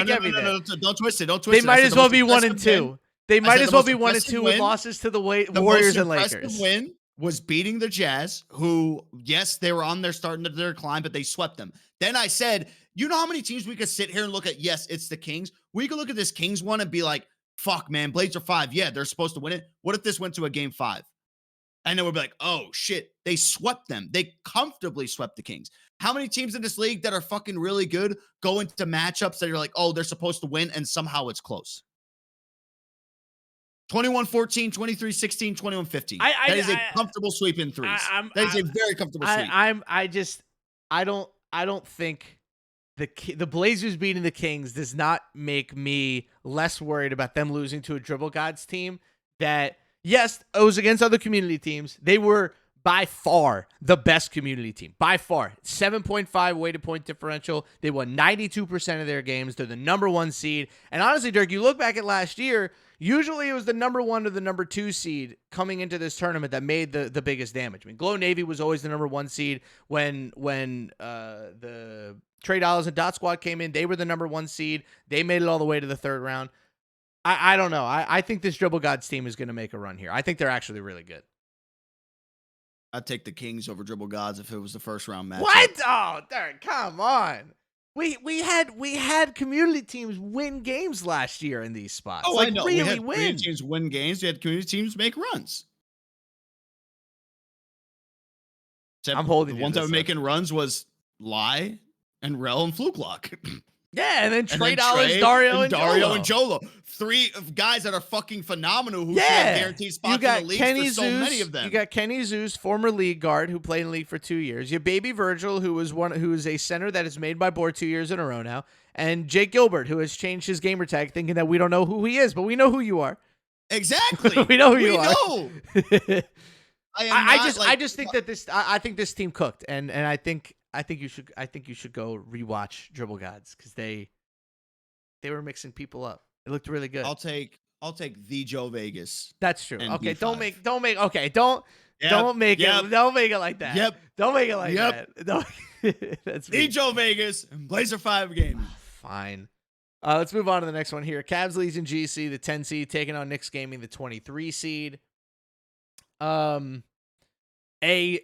get me there.
Don't twist it. Don't twist it.
They might as well be 1-2. They might as well be 1-2 with losses to the Warriors and Lakers.
The win was beating the Jazz, who, yes, they were on their starting to their climb, but they swept them. Then I said, you know how many teams we could sit here and look at? Yes, it's the Kings. We could look at this Kings one and be like, fuck, man, Blazer 5. Yeah, they're supposed to win it. What if this went to a game 5? And then we'd be like, oh, shit, they swept them. They comfortably swept the Kings. How many teams in this league that are fucking really good go into matchups that you're like, oh, they're supposed to win, and somehow it's close? 21-14, 23-16, 21-15. That is a comfortable sweep in threes. That is a very comfortable sweep.
I don't think the Blazers beating the Kings does not make me less worried about them losing to a Dribble Gods team that, yes, it was against other community teams. They were by far the best community team. By far. 7.5 weighted point differential. They won 92% of their games. They're the number 1 seed. And honestly, Dirk, you look back at last year, usually it was the number 1 or the number 2 seed coming into this tournament that made the biggest damage. I mean, Glow Navy was always the number 1 seed when the Trey Dollars and Dot Squad came in. They were the number 1 seed. They made it all the way to the 3rd round. I don't know. I think this Dribble Gods team is going to make a run here. I think they're actually really good.
I'd take the Kings over Dribble Gods if it was the first round match.
What? Oh, Derek, come on. We had community teams win games last year in these spots.
Oh,
like,
I know.
Really
we had
win.
Community teams win games. We had community teams make runs. Except
I'm holding
the ones that were making runs was Lie and Rel and Fluke Lock.
Yeah, and then Trey Dollars, Dario and
Jolo. 3 guys that are fucking phenomenal who should have guaranteed spots in the league for so many of them.
You got Kenny Zeus, former league guard who played in the league for 2 years. You have Baby Virgil, who is a center that is made by board 2 years in a row now. And Jake Gilbert, who has changed his gamer tag thinking that we don't know who he is, but we know who you are.
Exactly.
We know who you are.
Know.
I just think that I think this team cooked, and I think you should go rewatch Dribble Gods because they were mixing people up. It looked really good.
I'll take the Joe Vegas.
That's true. Okay,
B5.
don't make it like that.
Yep.
Don't make it like that. No. That's
the Joe Vegas and Blazer 5 game.
Fine. Let's move on to the next one here. Cavs Leads and GC, the 10 seed, taking on Knicks Gaming, the 23 seed. A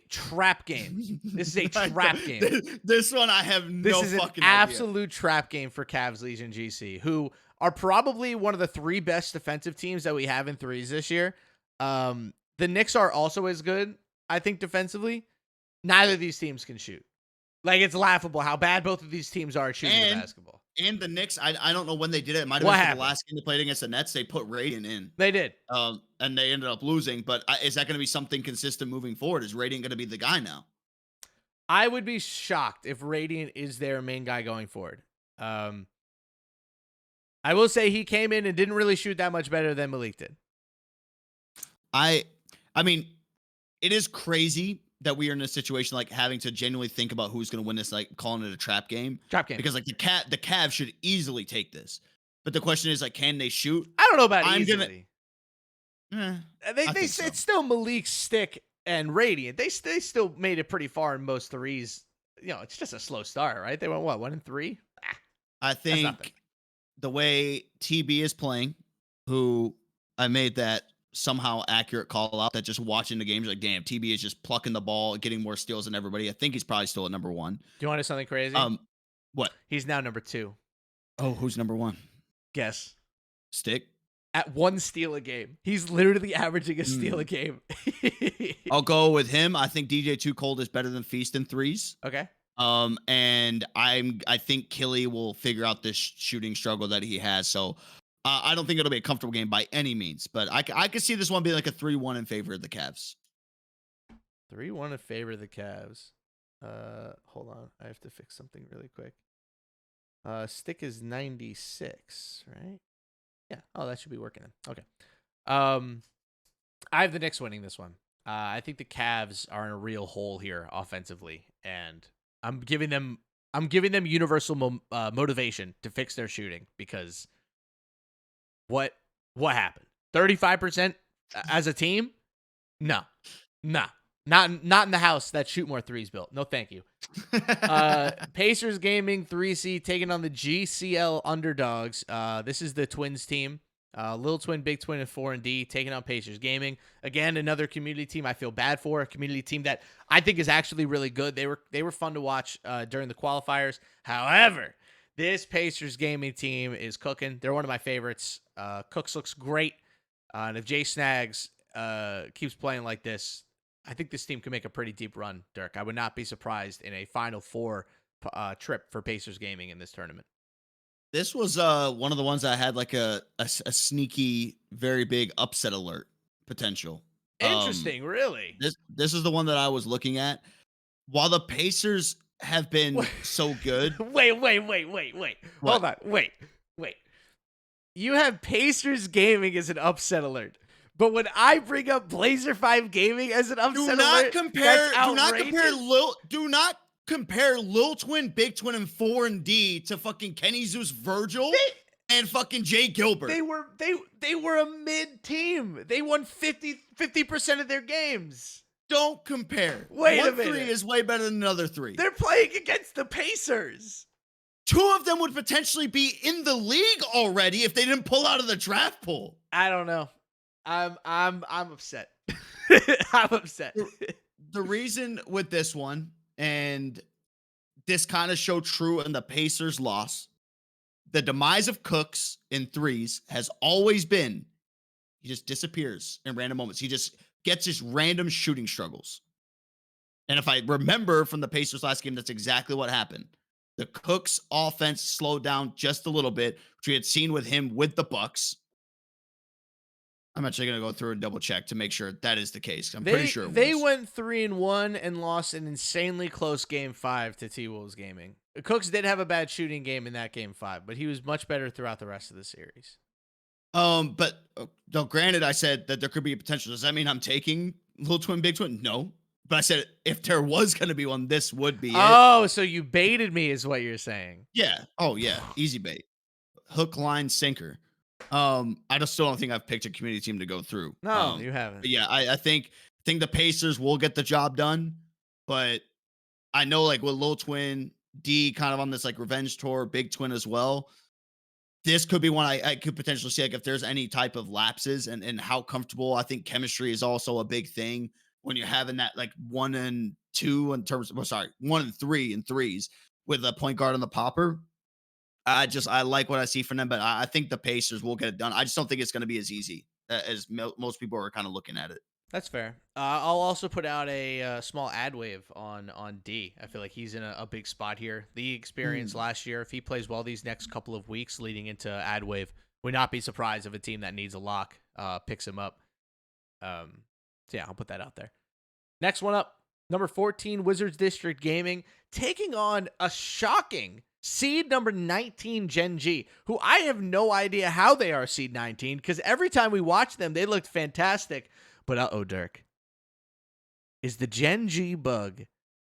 trap game. This is a trap game.
This one I have no fucking idea. This is an
absolute trap game for Cavs Leads and GC, who are probably one of the 3 best defensive teams that we have in threes this year. The Knicks are also as good, I think, defensively. Neither of these teams can shoot. Like, it's laughable how bad both of these teams are at shooting the basketball.
And the Knicks, I don't know when they did it. It might have been the last game they played against the Nets. They put Radiant in.
They did.
And they ended up losing. But is that going to be something consistent moving forward? Is Radiant going to be the guy now?
I would be shocked if Radiant is their main guy going forward. I will say he came in and didn't really shoot that much better than Malik did.
I mean, it is crazy that we are in a situation like having to genuinely think about who's going to win this, like calling it a trap game.
Trap game.
Because like the Cavs should easily take this. But the question is, like, can they shoot?
I don't know about easily.
It's
still Malik's stick and Radiant. They still made it pretty far in most threes. You know, it's just a slow start, right? They went, 1-3?
I think the way TB is playing, who I made that somehow accurate call out, that just watching the games, like, damn, TB is just plucking the ball, getting more steals than everybody. I think he's probably still at number 1.
Do you want to know something crazy?
What?
He's now number 2.
Oh, who's number 1?
Guess.
Stick.
At 1 steal a game. He's literally averaging a steal a game.
I'll go with him. I think DJ Too Cold is better than Feast in threes.
Okay.
And I think Killy will figure out this shooting struggle that he has. So I don't think it'll be a comfortable game by any means, but I could see this one being like a 3-1 in favor of the Cavs.
3-1 in favor of the Cavs. Hold on. I have to fix something really quick. Stick is 96, right? Yeah. Oh, that should be working then. Okay. I have the Knicks winning this one. I think the Cavs are in a real hole here offensively, and I'm giving them universal motivation to fix their shooting because what happened? 35% as a team? No, not in the house that shoot more threes built. No, thank you. Pacers Gaming 3C taking on the GCL underdogs. This is the Twins team. Little Twin, Big Twin, and 4 and D taking on Pacers Gaming. Again, another community team I feel bad for. A community team that I think is actually really good. They were fun to watch during the qualifiers. However, this Pacers Gaming team is cooking. They're one of my favorites. Cooks looks great. And if Jay Snags keeps playing like this, I think this team can make a pretty deep run, Dirk. I would not be surprised in a Final Four trip for Pacers Gaming in this tournament.
This was one of the ones I had like a sneaky, very big upset alert potential.
Interesting, really.
This is the one that I was looking at. While the Pacers have been so good.
Wait. Hold on. Wait. You have Pacers Gaming as an upset alert. But when I bring up Blazer 5 Gaming as an upset alert,
do not compare Lil Twin, Big Twin, and 4 and D to fucking Kenny Zeus Virgil and fucking Jay Gilbert.
They were a mid team. They won 50% of their games.
Don't compare.
Wait a minute.
One 3 is way better than another 3.
They're playing against the Pacers.
2 of them would potentially be in the league already if they didn't pull out of the draft pool.
I don't know. I'm upset. I'm upset.
The reason with this one, and this kind of showed true in the Pacers loss, the demise of Cooks in threes has always been he just disappears in random moments. He just gets his random shooting struggles. And if I remember from the Pacers last game, that's exactly what happened. The Cooks offense slowed down just a little bit, which we had seen with him with the Bucks. I'm actually going to go through and double check to make sure that is the case. I'm pretty sure
they went 3-1 and lost an insanely close game 5 to T-Wolves Gaming. Cooks did have a bad shooting game in that game 5, but he was much better throughout the rest of the series.
But though granted, I said that there could be a potential. Does that mean I'm taking Little Twin, Big Twin? No. But I said if there was going to be one, this would be it.
Oh, so you baited me is what you're saying.
Yeah. Oh, yeah. Easy bait. Hook, line, sinker. I just still don't think I've picked a community team to go through.
No, you haven't.
But yeah, I think the Pacers will get the job done, but I know like with Lil Twin, D kind of on this like revenge tour, Big Twin as well. This could be one I could potentially see like if there's any type of lapses and how comfortable. I think chemistry is also a big thing when you're having that like 1 and 2 in terms of 1 and 3 in threes with a point guard on the popper. I like what I see from them, but I think the Pacers will get it done. I just don't think it's going to be as easy as most people are kind of looking at it.
That's fair. I'll also put out a small ad wave on D. I feel like he's in a big spot here. The experience last year, if he plays well these next couple of weeks leading into ad wave, would not be surprised if a team that needs a lock picks him up. So yeah, I'll put that out there. Next one up, number 14, Wizards District Gaming, taking on a shocking seed number 19, Gen G, who I have no idea how they are seed 19, because every time we watch them, they looked fantastic. But Dirk, is the Gen G bug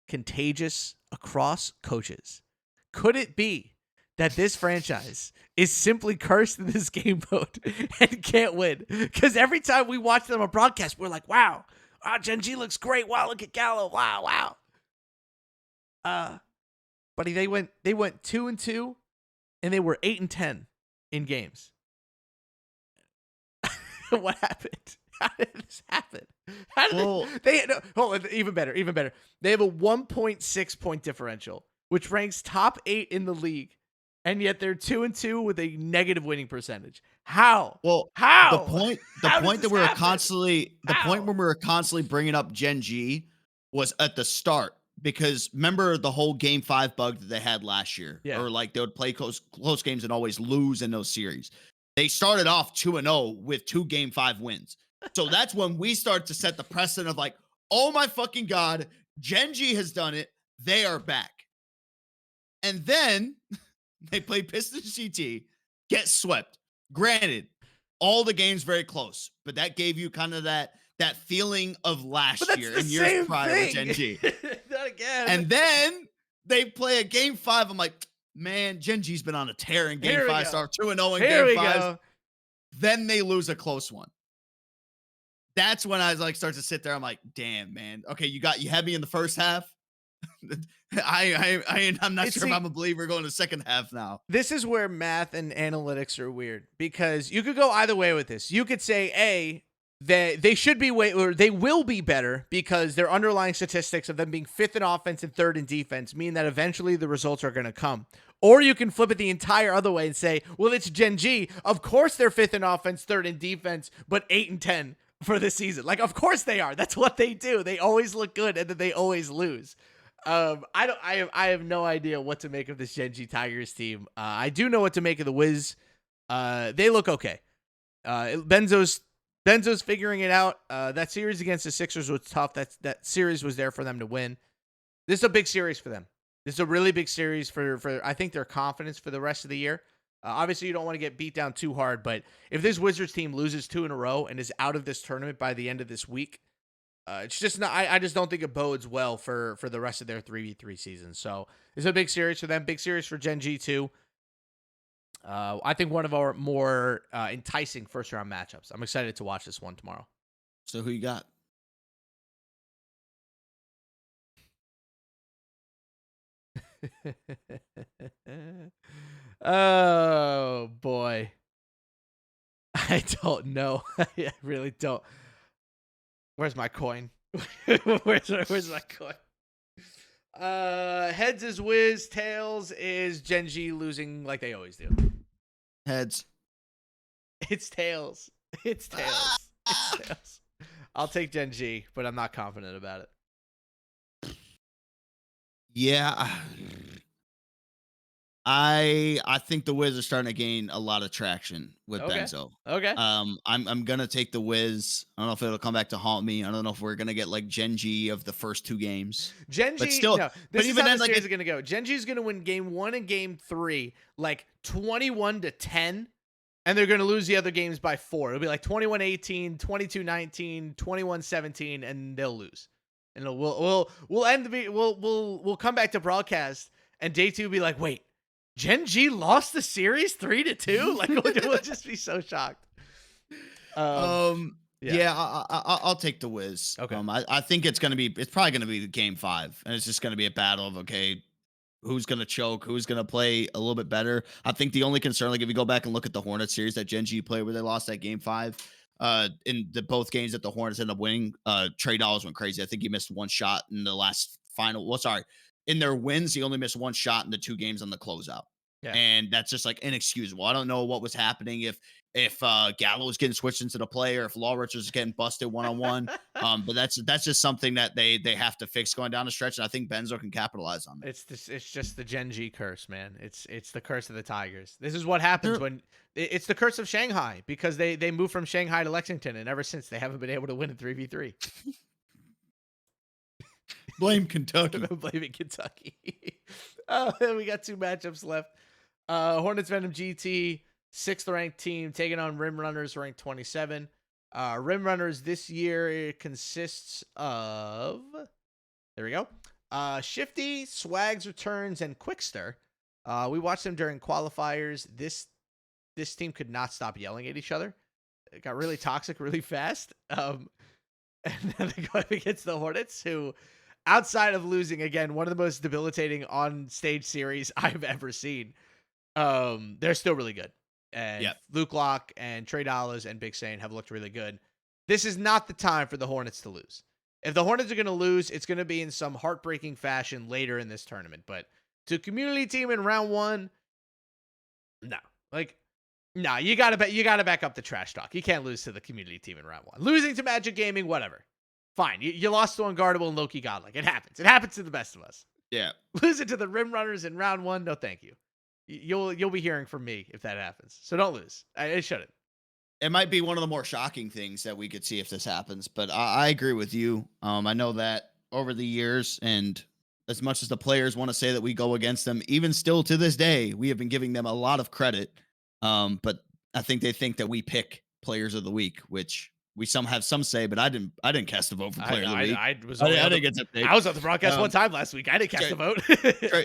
contagious across coaches? Could it be that this franchise is simply cursed in this game mode and can't win? Because every time we watch them on broadcast, we're like, wow, Gen G looks great. Wow, look at Gallo. Wow. Buddy, they went 2-2, and they were 8-10 in games. What happened? How did this happen? Even better. They have a 1.6 point differential, which ranks top 8 in the league, and yet they're 2-2 with a negative winning percentage. How?
Well,
how?
The point when we were constantly bringing up Gen G was at the start. Because remember the whole game 5 bug that they had last year, or like they would play close games and always lose in those series. They started off 2-0 with 2 game 5 wins. So that's when we start to set the precedent of like, oh my fucking God, Gen G has done it. They are back. And then they play Pistons GT, get swept. Granted, all the games very close, but that gave you kind of that feeling of
But
last
that's
year
the
and years
same
prior with
thing.
Gen G.
Not again.
And then they play a game 5. I'm like, man, Gen G's been on a tear in game
Here we
5,
go.
start 2-0 in
Here we
game 5.
go.
Then they lose a close one. That's when I like start to sit there. I'm like, damn, man. Okay, you had me in the first half. I'm not sure if I'm a believer going to the second half now.
This is where math and analytics are weird because you could go either way with this. You could say, A, that they should be or they will be better because their underlying statistics of them being 5th in offense and 3rd in defense mean that eventually the results are going to come. Or you can flip it the entire other way and say, well, it's Gen G. Of course they're 5th in offense, 3rd in defense, but 8 and 10 for this season. Like, of course they are. That's what they do. They always look good and then they always lose. I have no idea what to make of this Gen G Tigers team. I do know what to make of the Wiz. They look okay. Benzo's figuring it out. That series against the Sixers was tough. That series was there for them to win. This is a big series for them. This is a really big series for I think their confidence for the rest of the year. Obviously, you don't want to get beat down too hard, but if this Wizards team loses 2 in a row and is out of this tournament by the end of this week, it's just not. I just don't think it bodes well for the rest of their 3v3 season. So it's a big series for them. Big series for Gen G too. I think one of our more enticing first round matchups. I'm excited to watch this one tomorrow.
So who you got?
Oh boy. I don't know. I really don't. Where's my coin? where's my coin? Heads is Wiz, tails is Gen G losing like they always do.
Heads.
It's tails. It's tails. It's tails. I'll take Gen G, but I'm not confident about it.
Yeah. I think the Wiz are starting to gain a lot of traction with Benzo.
Okay.
I'm gonna take the Wiz. I don't know if it'll come back to haunt me. I don't know if we're gonna get like Gen G of the first 2 games.
Gen G,
but still,
no,
but
this
even
is how
then,
the
like
series is gonna go. Gen G is gonna win game 1 and game 3, like 21-10, and they're gonna lose the other games by 4. It'll be like 21-18, 22-19, 21-17, and they'll lose. And we'll end we'll come back to broadcast, and day 2 will be like, wait. Gen G lost the series 3-2. Like we'll just be so shocked.
Yeah, I'll take the Wiz.
Okay.
I think it's probably gonna be game 5, and it's just gonna be a battle of who's gonna choke, who's gonna play a little bit better. I think the only concern, like if you go back and look at the Hornets series that Gen G played where they lost that game 5, in the both games that the Hornets ended up winning, Trey Dawes went crazy. I think he missed 1 shot in the last final. Well, sorry. In their wins, he only missed 1 shot in the 2 games on the closeout.
Yeah.
And that's just like inexcusable. I don't know what was happening if Gallo was getting switched into the play or if Law Richards is getting busted one-on-one. But that's just something that they have to fix going down the stretch. And I think Benzo can capitalize on it.
It's just the Gen G curse, man. It's the curse of the Tigers. This is what happens when it's the curse of Shanghai because they moved from Shanghai to Lexington, and ever since they haven't been able to win in 3v3.
Blame Kentucky.
Blaming Kentucky. We got 2 matchups left. Hornets Venom GT, 6th ranked team, taking on Rim Runners, ranked 27. Rim Runners this year consists of, there we go, Shifty, Swags Returns, and Quickster. We watched them during qualifiers. This team could not stop yelling at each other. It got really toxic really fast. And then they go up against the Hornets, who, outside of losing, again, one of the most debilitating on-stage series I've ever seen, they're still really good. And Luke Locke and Trey Dollars and Big Sane have looked really good. This is not the time for the Hornets to lose. If the Hornets are going to lose, it's going to be in some heartbreaking fashion later in this tournament. But to community team in round 1, no. No, you gotta back up the trash talk. You can't lose to the community team in round 1. Losing to Magic Gaming, whatever. Fine. You lost to Unguardable and Loki Godlike. It happens. It happens to the best of us.
Yeah.
Losing to the Rim Runners in round 1, no thank you. You'll be hearing from me if that happens. So don't lose. It shouldn't.
It might be one of the more shocking things that we could see if this happens, but I agree with you. I know that over the years, and as much as the players want to say that we go against them, even still to this day, we have been giving them a lot of credit. But I think they think that we pick players of the week, which we have some say, but I didn't cast a vote for player of the week.
I was
I
only
didn't get to pick.
I was at the broadcast one time last week. I didn't cast a vote.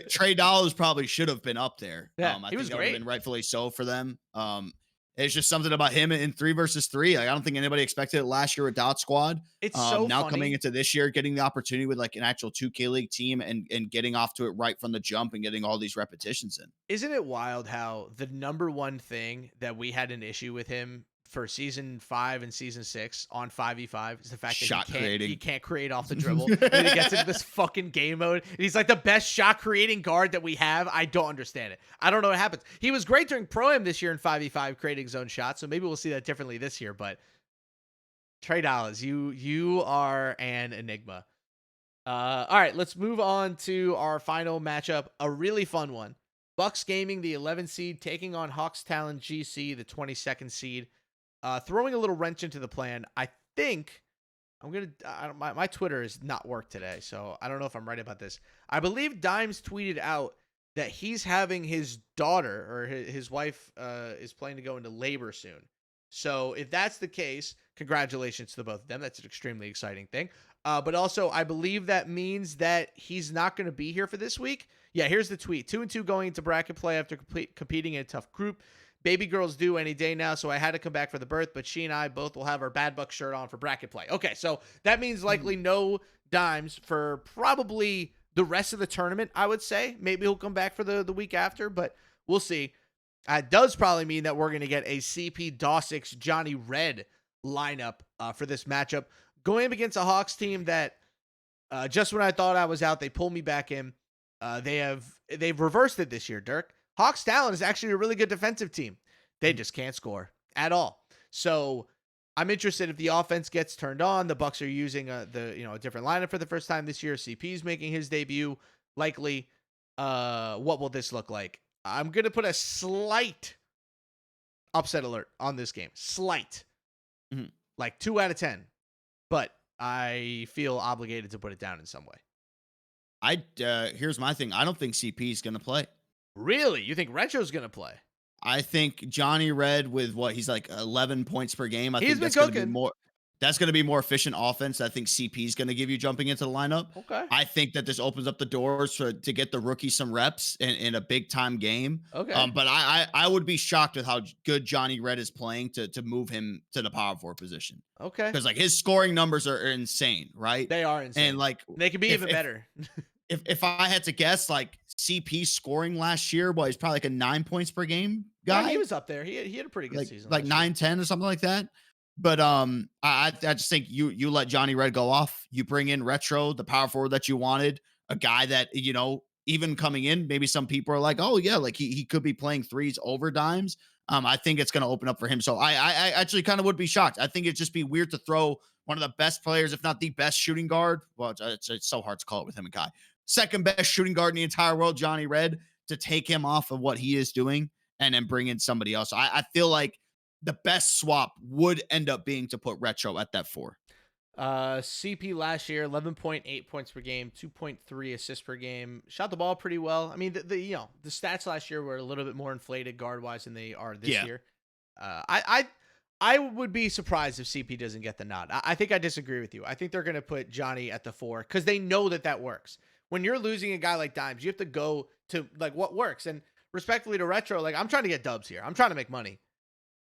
Trey Dollars probably should have been up there.
Yeah,
I
he was
think that would have
great.
been rightfully so for them. It's just something about him in 3 versus 3. Like, I don't think anybody expected it last year with Dot Squad.
It's so
now
funny.
coming into this year, getting the opportunity with like an actual 2K League team and getting off to it right from the jump and getting all these repetitions in.
Isn't it wild how the number one thing that we had an issue with him for season 5 and season 6 on 5v5 is the fact that he can't create off the dribble. And then he gets into this fucking game mode. And he's like the best shot creating guard that we have. I don't understand it. I don't know what happens. He was great during Pro-Am this year in 5v5 creating zone shots. So maybe we'll see that differently this year. But Trey Dollars, you are an enigma. All right, let's move on to our final matchup. A really fun one. Bucks Gaming, the 11 seed, taking on Hawks Talon GC, the 22nd seed. Throwing a little wrench into the plan. I think I'm going to, my Twitter has not worked today, so I don't know if I'm right about this. I believe Dimes tweeted out that he's having his daughter or his wife is planning to go into labor soon. So if that's the case, congratulations to the both of them. That's an extremely exciting thing. But also, I believe that means that he's not going to be here for this week. Yeah, here's the tweet. 2-2 going into bracket play after competing in a tough group. Baby girl's due any day now, so I had to come back for the birth, but she and I both will have our Bad Buck shirt on for bracket play. Okay, so that means likely no Dimes for probably the rest of the tournament, I would say. Maybe he'll come back for the week after, but we'll see. It does probably mean that we're going to get a CP Dawsix Johnny Red lineup for this matchup. Going up against a Hawks team that just when I thought I was out, they pulled me back in. They've reversed it this year, Dirk. Hawks Talon is actually a really good defensive team. They just can't score at all. So I'm interested if the offense gets turned on. The Bucks are using a different lineup for the first time this year. CP's making his debut. Likely, what will this look like? I'm gonna put a slight upset alert on this game. Slight, like 2 out of 10. But I feel obligated to put it down in some way.
Here's my thing. I don't think CP is going to play.
Really? You think Retro's going to play?
I think Johnny Red with he's like 11 points per game.
He's been cooking.
That's going to be more efficient offense. I think CP is going to give you jumping into the lineup.
Okay.
I think that this opens up the doors to get the rookie some reps in a big time game.
Okay.
But I would be shocked with how good Johnny Red is playing to move him to the power forward position.
Okay.
Because like his scoring numbers are insane, right?
They are insane.
And like
they can be even better.
If I had to guess, like CP scoring last year, he's probably like a 9 points per game guy.
Yeah, he was up there. He had a pretty good season.
Like 9-10 or something like that. But I just think you let Johnny Red go off. You bring in Retro, the power forward that you wanted, a guy that, even coming in, maybe some people are like, oh yeah, like he could be playing threes over Dimes. I think it's going to open up for him. So I actually kind of would be shocked. I think it'd just be weird to throw one of the best players, if not the best shooting guard. Well, it's so hard to call it with him and Kai. Second best shooting guard in the entire world, Johnny Red, to take him off of what he is doing and then bring in somebody else. I feel like the best swap would end up being to put Retro at that 4.
CP last year, 11.8 points per game, 2.3 assists per game. Shot the ball pretty well. I mean, the stats last year were a little bit more inflated guard wise than they are this year. I would be surprised if CP doesn't get the nod. I think I disagree with you. I think they're going to put Johnny at the 4 because they know that works. When you're losing a guy like Dimes, you have to go to like what works. And respectfully to Retro, like I'm trying to get dubs here. I'm trying to make money.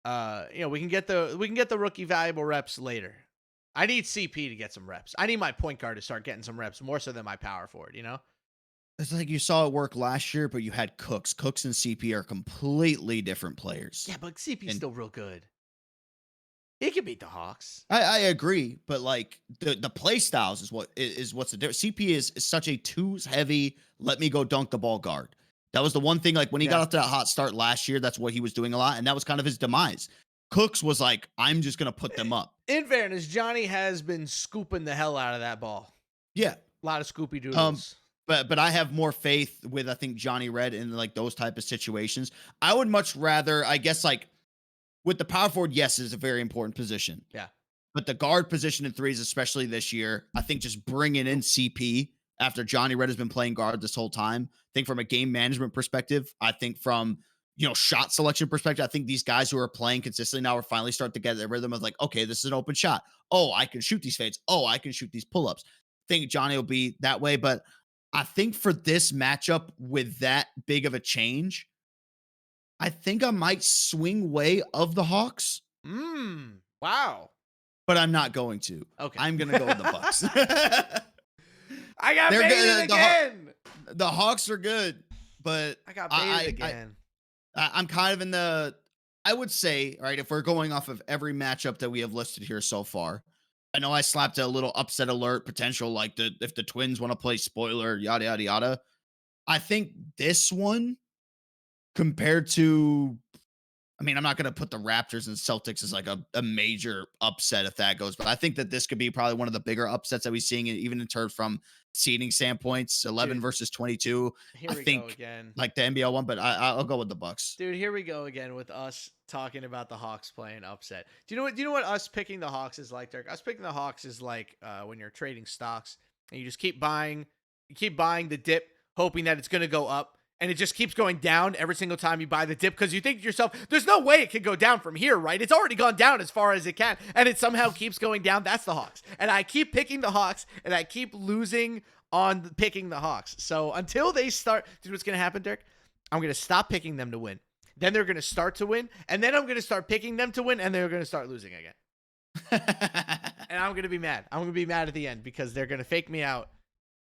We can get the rookie valuable reps later. I need CP to get some reps. I need my point guard to start getting some reps more so than my power forward,
It's like you saw it work last year, but you had Cooks. Cooks and CP are completely different players.
Yeah, but CP's still real good. He can beat the Hawks.
I agree, but like the play styles is what's the difference. CP is such a twos heavy, let me go dunk the ball guard. That was the one thing, like when he got off to that hot start last year, that's what he was doing a lot. And that was kind of his demise. Cooks was like, I'm just going to put them up.
In fairness, Johnny has been scooping the hell out of that ball.
Yeah.
A lot of scoopy doodles.
But I have more faith with, I think, Johnny Red in like those type of situations. I would much rather, I guess, like with the power forward, yes, is a very important position.
Yeah.
But the guard position in threes, especially this year, I think just bringing in CP after Johnny Red has been playing guard this whole time. I think from a game management perspective, I think from shot selection perspective, I think these guys who are playing consistently now are finally starting to get the rhythm of like, okay, this is an open shot. Oh, I can shoot these fades. Oh, I can shoot these pull-ups. I think Johnny will be that way, but I think for this matchup with that big of a change, I think I might swing way of the Hawks.
Wow.
But I'm not going to.
Okay.
I'm going to go with the Bucks.
I got baited again.
The Hawks are good, but
I got baited again.
I'm kind of in the, I would say, right, if we're going off of every matchup that we have listed here so far, I know I slapped a little upset alert potential, like if the Twins want to play spoiler, yada, yada, yada. I think this one compared to, I mean, I'm not going to put the Raptors and Celtics as like a major upset if that goes, but I think that this could be probably one of the bigger upsets that we're seeing, even in terms from seeding standpoints, 11 versus 22. I think like the NBL one, but I'll go with the Bucks.
Dude, here we go again with us talking about the Hawks playing upset. Do you know what us picking the Hawks is like, Dirk? Us picking the Hawks is like when you're trading stocks and you just keep buying the dip, hoping that it's going to go up. And it just keeps going down every single time you buy the dip because you think to yourself, there's no way it can go down from here, right? It's already gone down as far as it can, and it somehow keeps going down. That's the Hawks. And I keep picking the Hawks, and I keep losing on picking the Hawks. So until they start, dude, what's going to happen, Dirk? I'm going to stop picking them to win. Then they're going to start to win, and then I'm going to start picking them to win, and they're going to start losing again. And I'm going to be mad. I'm going to be mad at the end because they're going to fake me out.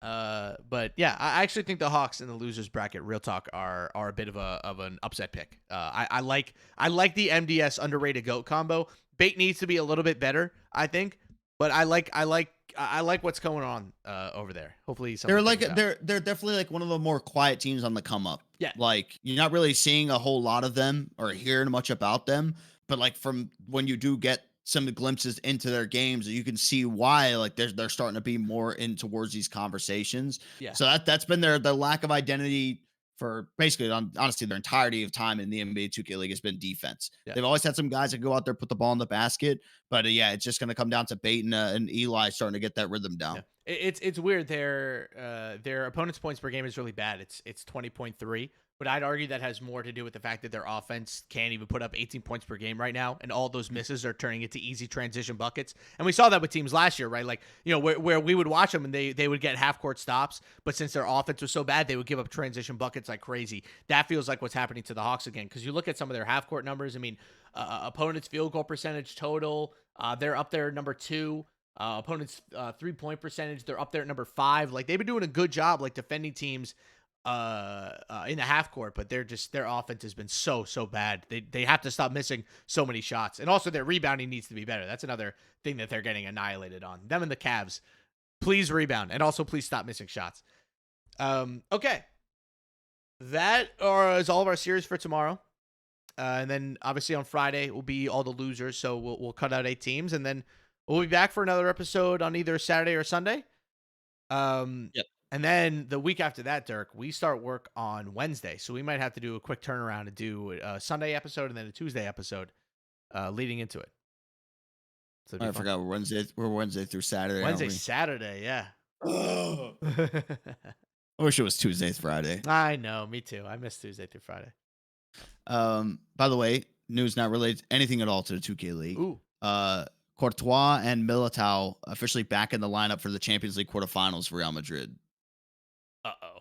But yeah, I actually think the Hawks in the losers bracket, real talk, are a bit of an upset pick. I like the MDS underrated GOAT combo. Bait needs to be a little bit better, I think, but I like what's going on over there. Hopefully
they're definitely like one of the more quiet teams on the come up.
Yeah,
like you're not really seeing a whole lot of them or hearing much about them, but like from when you do get some glimpses into their games, you can see why like they're starting to be more in towards these conversations.
Yeah.
So that's been their lack of identity for basically honestly their entirety of time in the NBA 2K League has been defense. Yeah. They've always had some guys that go out there, put the ball in the basket, but yeah, it's just going to come down to Bait and Eli starting to get that rhythm down.
Yeah. It's weird. Their opponent's points per game is really bad. It's 20.3. But I'd argue that has more to do with the fact that their offense can't even put up 18 points per game right now, and all those misses are turning into easy transition buckets. And we saw that with teams last year, right? Like, where we would watch them and they would get half-court stops, but since their offense was so bad, they would give up transition buckets like crazy. That feels like what's happening to the Hawks again, because you look at some of their half-court numbers. I mean, opponents' field goal percentage total, they're up there number 2. Opponents' three-point percentage, they're up there at number 5. Like, they've been doing a good job, like, defending teams in the half court, but their offense has been so bad. They have to stop missing so many shots, and also their rebounding needs to be better. That's another thing that they're getting annihilated on. Them and the Cavs, please rebound, and also please stop missing shots. Okay, that is all of our series for tomorrow, and then obviously on Friday will be all the losers. So we'll cut out 8 teams, and then we'll be back for another episode on either Saturday or Sunday. Yep. And then the week after that, Dirk, we start work on Wednesday. So we might have to do a quick turnaround and do a Sunday episode and then a Tuesday episode leading into it. So
I forgot we're Wednesday through Saturday.
Saturday, yeah.
I wish it was Tuesday, Friday.
I know, me too. I miss Tuesday through Friday.
By the way, news not related anything at all to the 2K League.
Ooh.
Courtois and Militao officially back in the lineup for the Champions League quarterfinals for Real Madrid.
Uh-oh.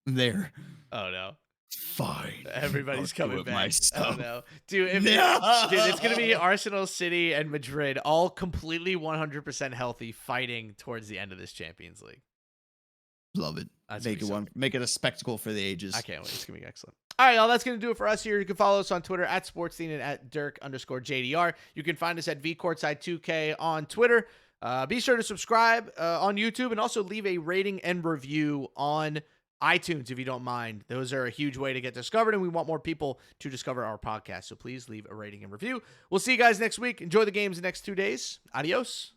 They're
no.
Fine.
Everybody's coming back.
Oh
no. Dude, it's going to be Arsenal, City, and Madrid all completely 100% healthy fighting towards the end of this Champions League.
Love it. Make it a spectacle for the ages.
I can't wait. It's going to be excellent. All right, y'all, that's going to do it for us here. You can follow us on Twitter at SportsDean and at Dirk_JDR. You can find us at VCourtside2K on Twitter. Be sure to subscribe on YouTube and also leave a rating and review on iTunes if you don't mind. Those are a huge way to get discovered, and we want more people to discover our podcast. So please leave a rating and review. We'll see you guys next week. Enjoy the games the next 2 days. Adios.